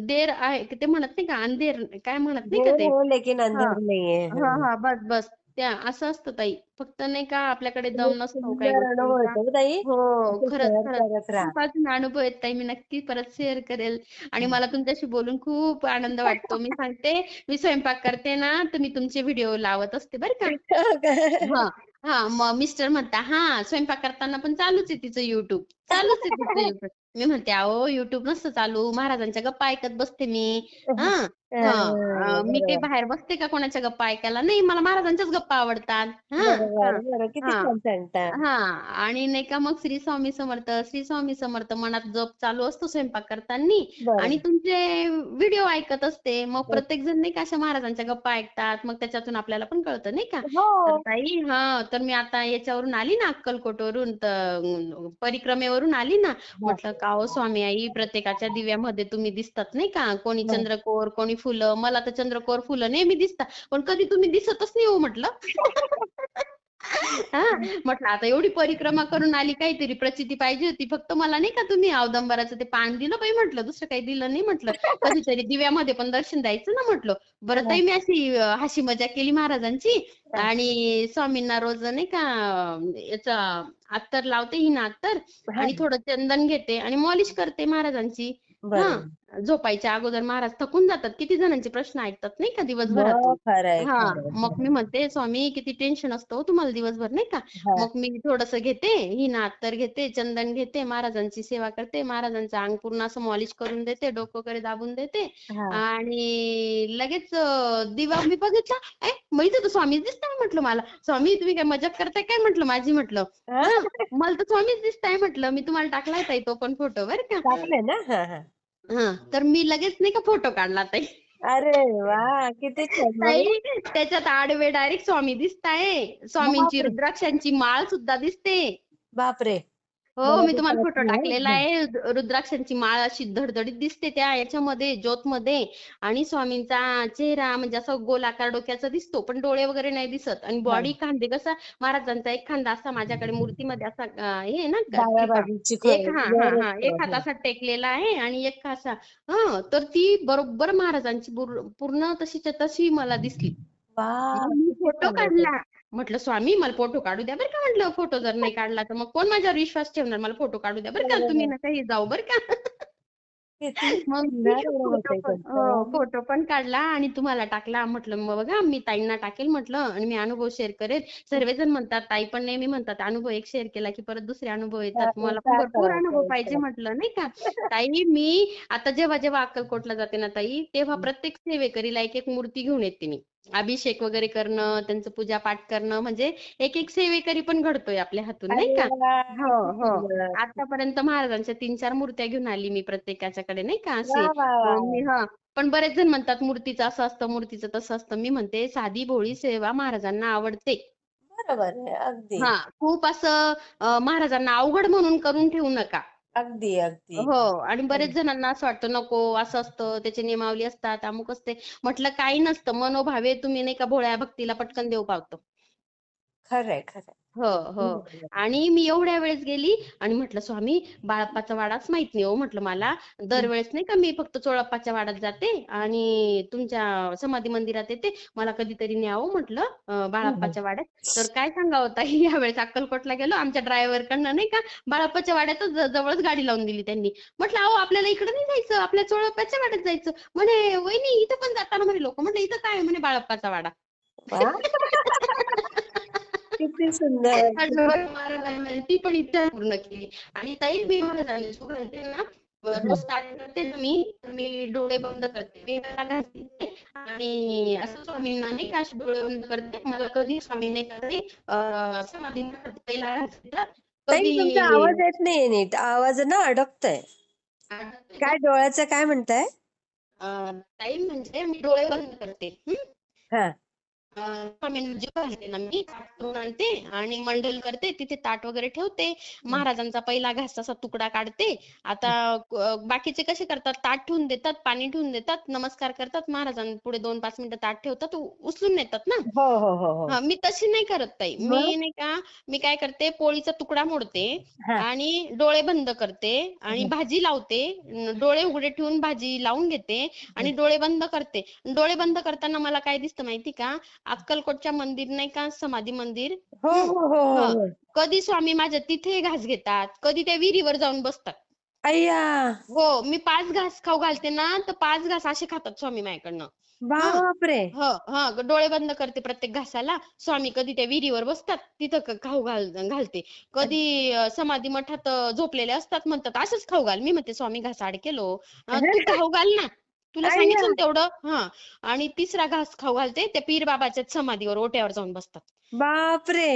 देर आहे ते म्हणत नाही का, अंधेर काय म्हणत नाही का देर ते. है लेकिन हां. अंधेर नहीं है. हां, हां. बस, बस. त्या असं असतं ताई. फक्त नाही का आपल्याकडे खूप दम नसतो काही सुंदर अनुभव गोष्टींचा. येतो ताई. हो, असं खरंच, शेअर खरंच. करत राहा. खूप अजून अनुभव आहेत ताई. मी नक्की परत शेअर करेल. आणि मला तुमच्याशी बोलून खूप आनंद वाटतो. मी सांगते, मी स्वयंपाक करते ना, तर मी तुमचे व्हिडिओ लावत असते बरं का. हां, हां. मग मिस्टर म्हणता, "हां, स्वयंपाक करताना पण चालूच आहे तिचं YouTube. चालूच आहे तिचं YouTube." मी म्हणते, "अहो, YouTube नसतं चालू. महाराजांच्या गप्पा ऐकत बसते मी." हां, हां. मी काही बरोबर, बाहेर बसते का कोणाच्या गप्पा ऐकायला? नाही, मला महाराजांच्याच गप्पा आवडतात. हां, बरोबर, हां, बरं. किती हां. छान सांगता. हां. आणि नाही का मग श्री स्वामी समर्थ, श्री स्वामी समर्थ मनात जप चालू असतो स्वयंपाक करतांनी. आणि बरं. तुमचे व्हिडिओ ऐकत असते. मग प्रत्येक जण नाही का अशा महाराजांच्या गप्पा ऐकतात. मग त्याच्यातून आपल्याला पण कळतं नाही का? तर हो. ताई तर मी आता याच्यावरून आली ना अक्कलकोटवरून तर परिक्रमेवरून आली ना, म्हटलं बापरे. का हो स्वामी आई प्रत्येकाच्या दिव्यामध्ये तुम्ही दिसतात नाही का? कोणी चंद्रकोर, कोणी फुलं. मला तर चंद्रकोर फुलं नेहमी दिसतात. पण कधी तुम्ही दिसतच नाही हो म्हटलं. हां, म्हटलं आता एवढी परिक्रमा करून आली, काहीतरी प्रचिती पाहिजे होती. फक्त मला नाही का तुम्ही औदुंबराचं ते पान दिलं बाई म्हटलं, दुसरं काही दिलं नाही म्हटलं. कधीतरी दिव्यामध्ये पण दर्शन द्यायचं ना म्हटलं. बरं ताई मी अशी हसी मजाक केली महाराजांची. आणि स्वामींना रोज नाही का याचा अत्तर लावते हिना अत्तर. आणि थोडं चंदन घेते आणि मॉलिश करते महाराजांची. हां, बरोबर. झोपायच्या अगोदर महाराज थकून जातात. किती जणांची प्रश्न ऐकतात नाही का दिवसभरातून. मग खरंय, हां, खरंय, मग मी खरंय. म्हणते, "स्वामी किती टेन्शन असतं हो तुम्हाला दिवसभर नाही का?" हां, मग मी थोडंसं घेते, हिना अत्तर घेते, चंदन घेते, महाराजांची सेवा करते, महाराजांचं अंग पूर्ण असं मॉलिश करून देते, डोकं वगैरे दाबून देते. हां. आणि लगेच दिवा मी बघितला, मग इथं तर स्वामीच दिसताय म्हटलं मला. "स्वामी तुम्ही काय मजाक करताय काय?" म्हटलं माझी म्हटलं. हां? हां, "मला तर स्वामीच दिसताय" म्हटलं. मी तुम्हाला टाकलाय ताई तो पण फोटो बरं का. टाकलंय ना? हां, हां. हां, तर मी लगेच नाही का फोटो काढला ताई. अरे वाह! किती छान. मग? ताई त्याच्यात आडवे डायरेक्ट स्वामी दिसताय. स्वामींची बापरे! रुद्राक्षांची माळ सुद्धा दिसते. बापरे! हो, मला मी ते तुम्हाला कळत फोटो नाही टाकलेला हं. आहे. रुद्राक्षांची माळ अशी धडधडीत दिसते त्या याच्यामध्ये ज्योतमध्ये. आणि स्वामींचा चेहरा म्हणजे असा गोलाकार डोक्याचा दिसतो, पण डोळे वगैरे नाही दिसत. आणि हां. बॉडी खांदे कसा महाराजांचा एक खांदा असा माझ्याकडे मूर्तीमध्ये असा हे आहे ना डाव्या टिपा. बाजूची एक हां, हां, वर हां. असतो. एक हात हं. असा टेकलेला आहे आणि एक असा तर ती बरोबर महाराजांची पूर्ण तशीच्या तशी मला दिसली. वाह! मग मी किती फोटो छान आहे ते. काढला. म्हटलं, "स्वामी मला फोटो काढू द्या बरं का," म्हटलं. "फोटो जर नाही काढला तर मग कोण माझ्यावर विश्वास ठेवणार? मला फोटो काढू द्या बरं का. तुम्ही बरोबर. नका हे जाऊ बरं का." किती मग मी सुंदर अनुभव फोटो ताई पण तुमचा. फोटो पण काढला आणि तुम्हाला टाकला. म्हटलं, "मग बघा मी ताईंना टाकेल," म्हटलं, "आणि मी अनुभव शेअर करेल." सर्वजण म्हणतात, ताई पण नेहमी म्हणतात, "अनुभव एक शेअर केला की परत दुसरे अनुभव येतात." मला पण येतात, भरपूर अनुभव पाहिजे येतात. म्हटलं नाही का. ताई मी आता जेव्हा अक्कलकोटला जाते ना ताई, तेव्हा प्रत्येक सेवेकरीला एक-एक मूर्ती घेऊन येते मी. अभिषेक वगैरे करणं, त्यांचं पूजा-पाठ करणं म्हणजे एक-एक सेवेकरी पण घडतोय आपल्या हातून नाही अरे का. वाह! हो, किती हो. सुंदर. आतापर्यंत महाराजांच्या 3-4 मूर्त्या घेऊन आली मी प्रत्येकाच्याकडे नाही का असे. वाह, वाह, वाह! मी पण बरेच जण म्हणतात मूर्तीचं असं असतं, मूर्तीचं तसं असतं. मी म्हणते साधी भोळी सेवा महाराजांना आवडते. बरोबर आहे. अगदी. हां, खूप असं महाराजांना अवघड म्हणून करून ठेवू नका. अगदी, अगदी. हो. आणि बरेच अगदी. जणांना असं वाटतं नको असं असतं, त्याची नियमावली असतात, अमुक असते. म्हटलं काही नसतं. मनोभावे तुम्ही नाही का भोळ्या भक्तीला पटकन देव पावतो. खरंय, खरंय. हो, हो. बरोबर. आणि मी एवढ्या वेळेस गेली आणि म्हटलं, "स्वामी बाळप्पाचा वाडाच माहित नाही हो," म्हटलं मला. हं, दरवेळेस नाही का मी फक्त चोळप्पाच्या वाड्यात जाते आणि तुमच्या समाधी मंदिरात येते. मला कधीतरी न्या हो म्हटलं हं, हं. बाळप्पाच्या वाड्यात. तर काय सांगावं ताई यावेळेस अक्कलकोटला गेलो. आमच्या ड्रायव्हरकडनं नाही का बाळप्पाच्या वाड्यातच जवळच गाडी लावून दिली त्यांनी. म्हटलं, "अहो आपल्याला इकडे नाही जायचं, आपल्या चोळप्पाच्या वाड्यात जायचं." म्हणे, "वहिनी इथं पण जाता ना म्हणे लोकं." म्हटलं, "इथं काय आहे?" म्हणे, "बाळप्पाचा वाडा." वाह! किती सुंदर. आठवण महाराजांनी ती पण इच्छा पूर्ण केली. आणि ताई मी महाराजांनी जो घालते ना, रोज स्टार्ट करते ना मी डोळे बंद करते. मी मला घालते आणि असं स्वामींना नाही का असे डोळे बंद करते. मला कधी स्वामी नाही का ते समाधीमध्ये पहिला घालते. ताई तुमचा कधी आवाज येत नाहीये नीट. आवाज ना अडकतोय. आठवते का? काय डोळ्याचं काय म्हणताय? ताई म्हणजे मी डोळे बंद करते. हा. स्वामींना जे घालते ना मी ताट करून आणते आणि मंडल करते, तिथे ताट वगैरे ठेवते. महाराजांचा पहिला घासाचा तुकडा काढते. आता बाकीचे कसे करतात, ताट ठेवून देतात, पाणी ठेवून देतात, नमस्कार करतात, महाराजांपुढे 2-5 मिनिटं ताट ठेवतात, उचलून नेतात ना. हो हो हो हो. मी तशी नाही करत ताई. मग? मी नाही का, मी काय करते, पोळीचा तुकडा मोडते हा. आणि डोळे बंद करते आणि भाजी लावते. डोळे उघडे ठेवून भाजी लावून घेते आणि डोळे बंद करते. डोळे बंद करताना मला काय दिसतं माहिती का? अक्कलकोटच्या मंदिर नाही का, समाधी मंदिर. हो हो हो हो हं. हो. कधी स्वामी माझ्या तिथे घास घेतात, कधी त्या विहिरीवर जाऊन बसतात. अय्या. हो, मी 5 घास खाऊ घालते ना, तर 5 घास असे खातात स्वामी माझ्याकडनं. हं. बापरे. डोळे बंद करते प्रत्येक घासाला. स्वामी कधी त्या विहिरीवर बसतात, तिथं खाऊ घालते. कधी समाधी मठात झोपलेले असतात, म्हणतात असंच खाऊ घाल. मी म्हणते स्वामी घास आड केलो. तू खाऊ घाल ना. तुला अय्या. सांगितलं ना तेवढं. आणि तिसरा घास खाऊ घालते. त्या पीर बाबाच्या समाधीवर ओट्यावर जाऊन बसतात. बापरे.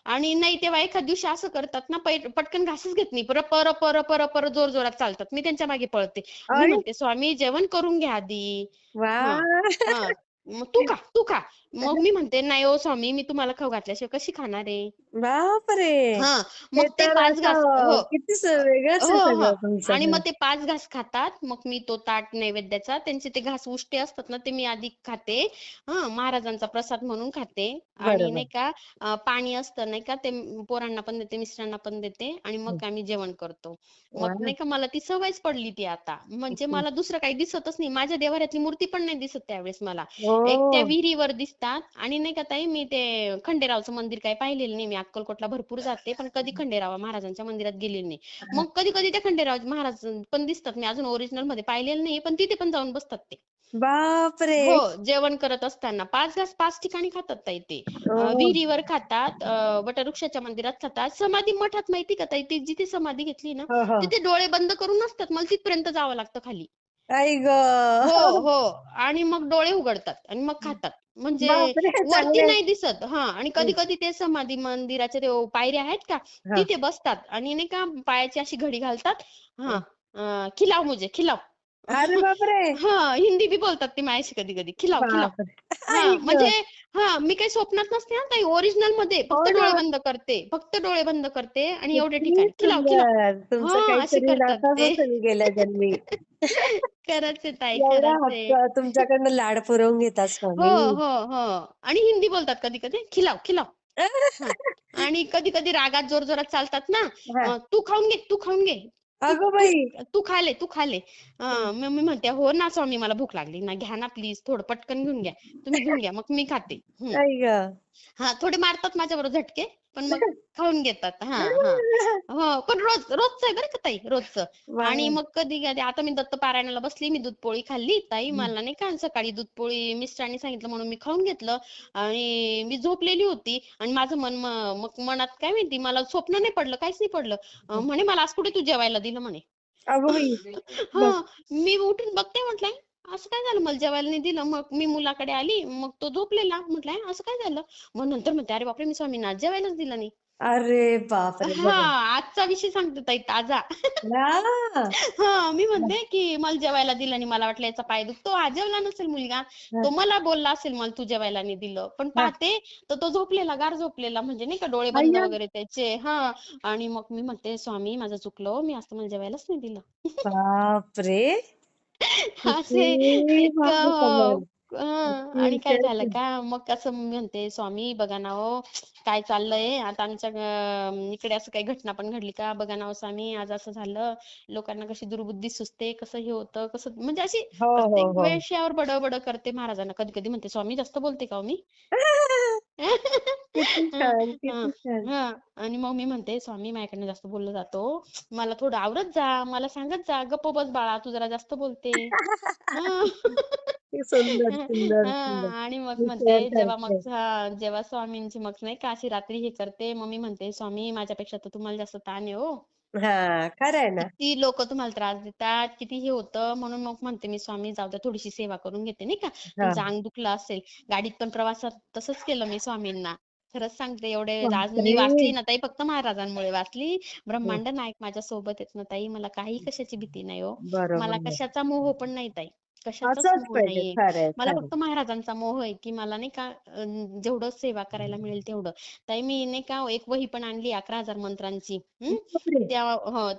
आणि नाही तेव्हा एखाद दिवशी असं करतात ना, पटकन घासच घेत नाही. पर जोरजोरात चालतात. मी त्यांच्या मागे पळते. मी अरे म्हणते स्वामी जेवण करून घ्या आधी. वा. हां, हां. मग तू खा. मग मी म्हणते, "नाही हो स्वामी, मी तुम्हाला खाऊ घातल्याशिवाय कशी खाणार आहे?" बापरे. हां, हे मग ते तर 5 घास असं हो. किती वेगळंच आहे हो. सगळं तुमचं आणि हे. मग ते 5 घास खातात. मग मी तो ताट नैवेद्याचा त्यांचे ते घास उष्टे असतात ना, ते मी आधी खाते. महाराजांचा प्रसाद म्हणून खाते. आणि बरोबर. नाही का पाणी असतं नाही का, ते पोरांना पण देते, मिस्टरांना पण देते आणि मग आम्ही जेवण करतो. वा. मग नाही का मला ती सवयच पडली ती आता. म्हणजे मला दुसरं काही दिसतच नाही. माझ्या देव्हाऱ्यातली मूर्ती पण नाही दिसत त्यावेळेस मला. एक त्या हो. विहिरीवर दिसतात. आणि नाही का ताई, मी ते खंडेरावचं मंदिर काही पाहिलेलं नाही. मी अक्कलकोटला भरपूर जाते, पण कधी खंडेराव महाराजांच्या मंदिरात गेलेली नाही. मग कधी-कधी ते खंडेराव महाराज पण दिसतात. मी अजून ओरिजिनल मध्ये पाहिलेलं नाही, पण तिथे पण जाऊन बसतात ते. बापरे. हो, जेवण करत असताना 5 घास 5 ठिकाणी खातात ताई ते. हो. विहिरीवर खातात, वटवृक्षाच्या मंदिरात खातात. समाधी मठात माहिती का ताई, ती जिथे समाधी घेतली ना, हो हो. तिथे डोळे बंद करून नसतात. मला तिथपर्यंत जावं लागतं खाली. आई ग. हो. आणि मग डोळे उघडतात आणि मग खातात. म्हणजे बापरे वरती चांगले. नाही दिसत. आणि कधी-कधी ते समाधी मंदिराच्या ते पायऱ्या आहेत का, हा. तिथे बसतात आणि नाही का पायाची अशी घडी घालतात. हां, खिलाओ मुझे, खिलाओ. अरे बापरे. हिंदी बी बोलतात ते माझ्याशी कधी-कधी. खिलाओ, खिलाओ. बापरे. आई म्हणजे ग. मी काही स्वप्नात नसते हां ताई, ओरिजिनल मध्ये हो फक्त ना. डोळे बंद करते. फक्त डोळे बंद करते आणि एवढ्या किती ठिकाणी खिलाओ, खिलाओ. सुंदर. तुमचं असे काहीतरी करतात नाताच ते. असेल गेल्या जन्मी. खरंच आहे ताई, एवढा खरंच आहे. हक्क तुमच्याकडनं लाड पुरवून घेतात हो, स्वामी. हो, हो. आणि हिंदी बोलतात कधी-कधी. खिलाओ, खिलाओ. हां. आणि कधी-कधी रागात जोरजोरात चालतात ना, हा. "तू खाऊन घे, तू खाऊन घे. तू अगं तू बाई. तू खा ले, तू खा ले." मग मी म्हणते, "हो ना स्वामी, मला भूक लागली ना, घ्या ना प्लीज थोडं पटकन घेऊन घ्या. तुम्ही घेऊन घ्या." मग मी खाते. आई ग. थोडे मारतात माझ्याबरोबर झटके, पण मग खाऊन घेतात. पण रोजचं आहे बरं का ताई, रोजचं. वा. आणि मग कधी-कधी आता मी दत्तपारायणाला बसली, मी दूधपोळी खाल्ली. ताई मला नाही का सकाळी दूधपोळी मिस्टरांनी सांगितलं म्हणून मी खाऊन घेतलं आणि मी झोपलेली होती आणि माझं मन मग मनात काय माहिती मला स्वप्न नाही पडलं, काहीच नाही पडलं. म्हणे मला आज कुठे तू जेवायला दिलं म्हणे. अगं बाई. बघ. मी उठून बघते म्हटलं, असं काय झालं मला जेवायला नाही दिलं. मग मी मुलाकडे आली, मग तो झोपलेला. म्हटलं असं काय झालं? मग नंतर म्हणते, "अरे बापरे! मी स्वामींना आज जेवायलाच दिलं नाही." अरे बापरे. बघा. आजचा विषय सांगते ताई ताजा. हा. मी म्हणते, की मला जेवायला दिलं नाही. मला वाटलं याचा पाय दुखतो. हा जेवला नसेल मुलगा. तो मला बोलला असेल मला तू जेवायला नाही दिलं. पण हा. पाहते तर तो झोपलेला, गाढ झोपलेला म्हणजे नाही का डोळे बंद अय्या. वगैरे त्याचे. आणि मग मी म्हणते, "स्वामी माझं चुकलं. मी आज तुम्हाला जेवायलाच नाही दिलं." बापरे. असे किती इतकं बापरे हो. समज. आणि काय झालं किती. का मग असं म्हणते, "स्वामी बघा ना हो, काय चाललंय आता आमच्या इकडे असं काही घटना पण घडली का? बघा ना हो स्वामी आज असं झालं. लोकांना कशी दुर्बुद्धी सुचते, कसं हे होतं, कसं" म्हणजे अशी हो हो प्रत्येक हो. विषयावर बडबड करते महाराजांना. कधी-कधी म्हणते, "स्वामी जास्त बोलते का हो मी?" किती हं, छान, हं, किती छान. आणि मग मी म्हणते, "स्वामी माझ्याकडनं जास्त बोललं जातं हो. मला थोडं आवरत जा. मला सांगत जा, गप्प बस बाळा, तू जरा जास्त बोलते." हं. सुंदर, सुंदर, सुंदर. आणि मग मी म्हणते शेअर जेव्हा मग करते. जेव्हा स्वामींची मग नाही का अशी रात्री हे करते, मग मी म्हणते, "स्वामी माझ्यापेक्षा तर तुम्हाला जास्त ताण आहे हो. हां, खरं आहे ना. किती लोक तुम्हाला त्रास देतात, किती हे होतं." म्हणून मग म्हणते मी, "स्वामी जाऊ द्या, थोडीशी सेवा करून घेते." नाही का. तुमचं हां. अंग दुखलं असेल. गाडीत पण प्रवासात तसंच केलं मी स्वामींना. खरंच सांगते एवढे आज मी बापरे! वाचली ना ताई, फक्त महाराजांमुळे वाचली. हं. ब्रह्मांड नायक माझ्या सोबत आहेत ना ताई, मला काही कशाची भीती नाही हो. मला बरोबर आहे. कशाचा मोह पण नाही ताई. कशाचाच असंच मोह पाहिजे. नाहीये. खरं आहे, मला खरं आहे. फक्त महाराजांचा मोह आहे, की मला नाही का जेवढं सेवा करायला मिळेल तेवढं. ताई मी नाही का एक वही पण आणली 11,000 मंत्रांची. बापरे!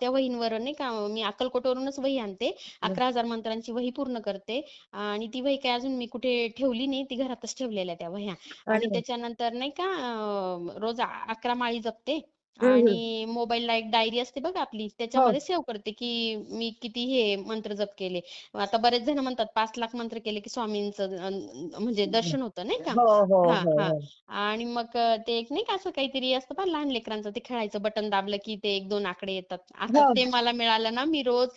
त्या वहींवर नाही का मी अक्कलकोटवरूनच वही आणते. 11,000 मंत्रांची वही पूर्ण करते आणि ती वही काय अजून मी कुठे ठेवली नाही. ती घरातच ठेवलेल्या त्या वह्या आणि अरे वाह! त्याच्यानंतर नाही का रोज 11 माळी जपते हं, हं. आणि मोबाईलला एक डायरी असते बघा आपली, हो. त्याच्यामध्ये सेव्ह करते, की मी किती हे मंत्र जप केले. आता बरेच जण म्हणतात 5,00,000 मंत्र केले, की स्वामींचं म्हणजे दर्शन होतं नाही का? हो, हो, हां, हो, हां. हो. आणि मग ते एक नाही का असं काहीतरी असतं पहा लहान लेकरांचं ते खेळायचं बटन दाबलं की ते 1-2 आकडे येतात. आता हो. ते मला मिळालं ना मी रोज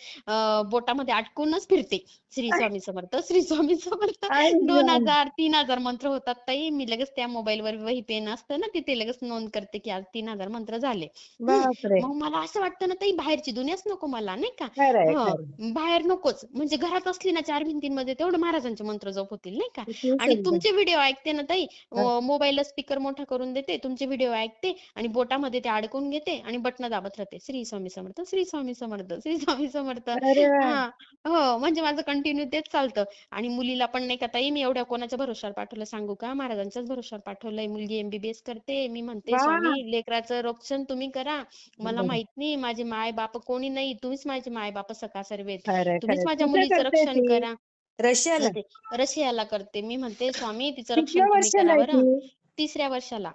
बोटामध्ये अडकूनच फिरते. श्री स्वामी समर्थ, श्री स्वामी समर्थ. अय्या! 2,000, 3,000 मंत्र होतात ताई. मी लगेच त्या मोबाईलवर वही पेन असतं ना तिथे लगेच नोंद करते की आज 3,000 मंत्र झाले. हं. बापरे! मग मला असं वाटतं ना ताई बाहेरची दुनियाच नको मला नाही का? खरं आहे, खरं आहे. बाहेर नकोच. म्हणजे घरात असली ना 4 भिंतींमध्ये तेवढं महाराजांचे मंत्र जप होतील नाही का? किती आणि सुंदर. तुमचे व्हिडिओ ऐकते ना ताई हां. मोबाईलला स्पीकर मोठा करून देते. तुमचे व्हिडिओ ऐकते आणि बोटामध्ये ते अडकवून घेते आणि बटणं दाबत राहते. श्री स्वामी समर्थ, श्री स्वामी समर्थ, श्री स्वामी समर्थ. अरे वाह! हां. हो, म्हणजे माझं कंटिन्यू तेच चालतं. आणि मुलीला पण नाही का ताई मी एवढ्या कोणाच्या भरोश्यावर पाठवलं सांगू का? महाराजांच्याच भरोश्यावर पाठवलंय. मुलगी एम-बी-बी-एस करते. मी म्हणते, वाह! "स्वामी लेकराचं रक्षण तुम्ही करा. मला बरं. माहित नाही माझे माय-बाप कोणी नाही. तुम्हीच माझे माय-बाप सखा सर्व आहेत. खरं आहे, खरं तुम्हीच आहे. माझ्या कुठे मुलीचं करते रक्षण ती? करा." रशियाला? ते रशियाला करते. मी म्हणते, "स्वामी तिचं कितव्या रक्षण तुम्ही वर्षाला करा आहे बरं." ती? 3ऱ्या वर्षाला.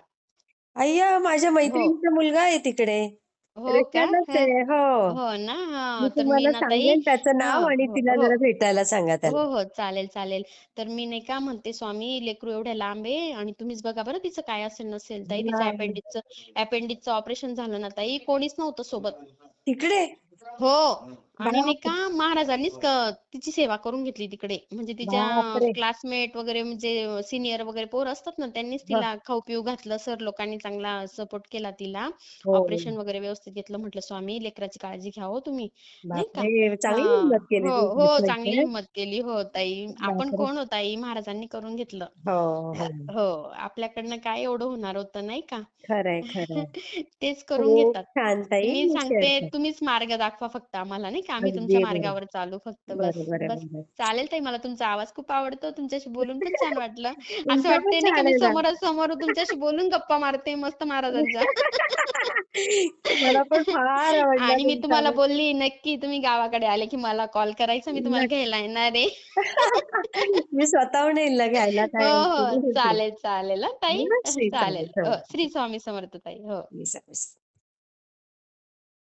अय्या! माझ्या हो. मैत्रिणीचा मुलगा आहे तिकडे. हो का? रशियालाच हं. आहे. हो. हो ना? मी हां. तर मी तुम्हाला ना ताई सांगेन त्याचं नाव आणि हो, तिला हो. जरा भेटायला सांगा हो, त्याला. हो. चालेल, चालेल. तर मी नाही का म्हणते, "स्वामी लेकरू एवढ्या लांब आहे आणि तुम्हीच बघा बरं तिचं काय असेल नसेल." ताई तिचं हां. अपेंडिक्सचं ऑपरेशन झालं ना ताई, कोणीच नव्हतं सोबत. तिकडे? हो. आणि नाही का बापरे! महाराजांनीच तिची सेवा करून घेतली तिकडे. म्हणजे तिच्या बापरे! क्लासमेट वगैरे म्हणजे सीनियर वगैरे पोरं असतात ना, त्यांनीच हां. तिला खाऊ-पिऊ घातलं. सर लोकांनी चांगला सपोर्ट केला तिला. हो. ऑपरेशन वगैरे व्यवस्थित घेतलं. म्हटलं, "स्वामी लेकराची काळजी घ्या हो तुम्ही." नाही का? बापरे! चांगली हां. हिंमत केली हो, तुम्ही हो. चांगली पाठवायची. हिंमत केली. हो ताई. आपण बापरे! कोण हो ताई? महाराजांनी करून घेतलं. हो, हो. हो. आपल्याकडनं काय एवढं होणार होतं नाही का? खरंय, खरंय. तेच करून खूप घेतात. छान ताई. मी मी शेअर सांगते करते. तुम्हीच मार्ग दाखवा फक्त आम्हाला नाही का? आम्ही तुमच्या अगदी बरोबर. मार्गावर चालू फक्त बस. बरोबर आहे, बस. बरोबर. चालेल ताई मला तुमचा आवाज खूप आवडतो. तुमच्याशी बोलून पण छान वाटलं. असं तुमचा पण वाटतंय नाही का छान मी आहे ना. समोरासमोर तुमच्याशी बोलून गप्पा मारते मस्त महाराजांच्या. मला पण फार आवडला आणि मी तुमचा तुम्हाला आवाज. बोलली नक्की तुम्ही गावाकडे आले की मला कॉल करायचा मी तुम्हाला नक्की. घ्यायला येणार आहे. मी स्वतःहून येईल ना घ्यायला हो, काय हो. अडचण नाही. चालेल, चालेल ताई. हां, श्री स्वामी चालेल. समर्थ. श्री स्वामी समर्थ ताई. हो. Yes, yes.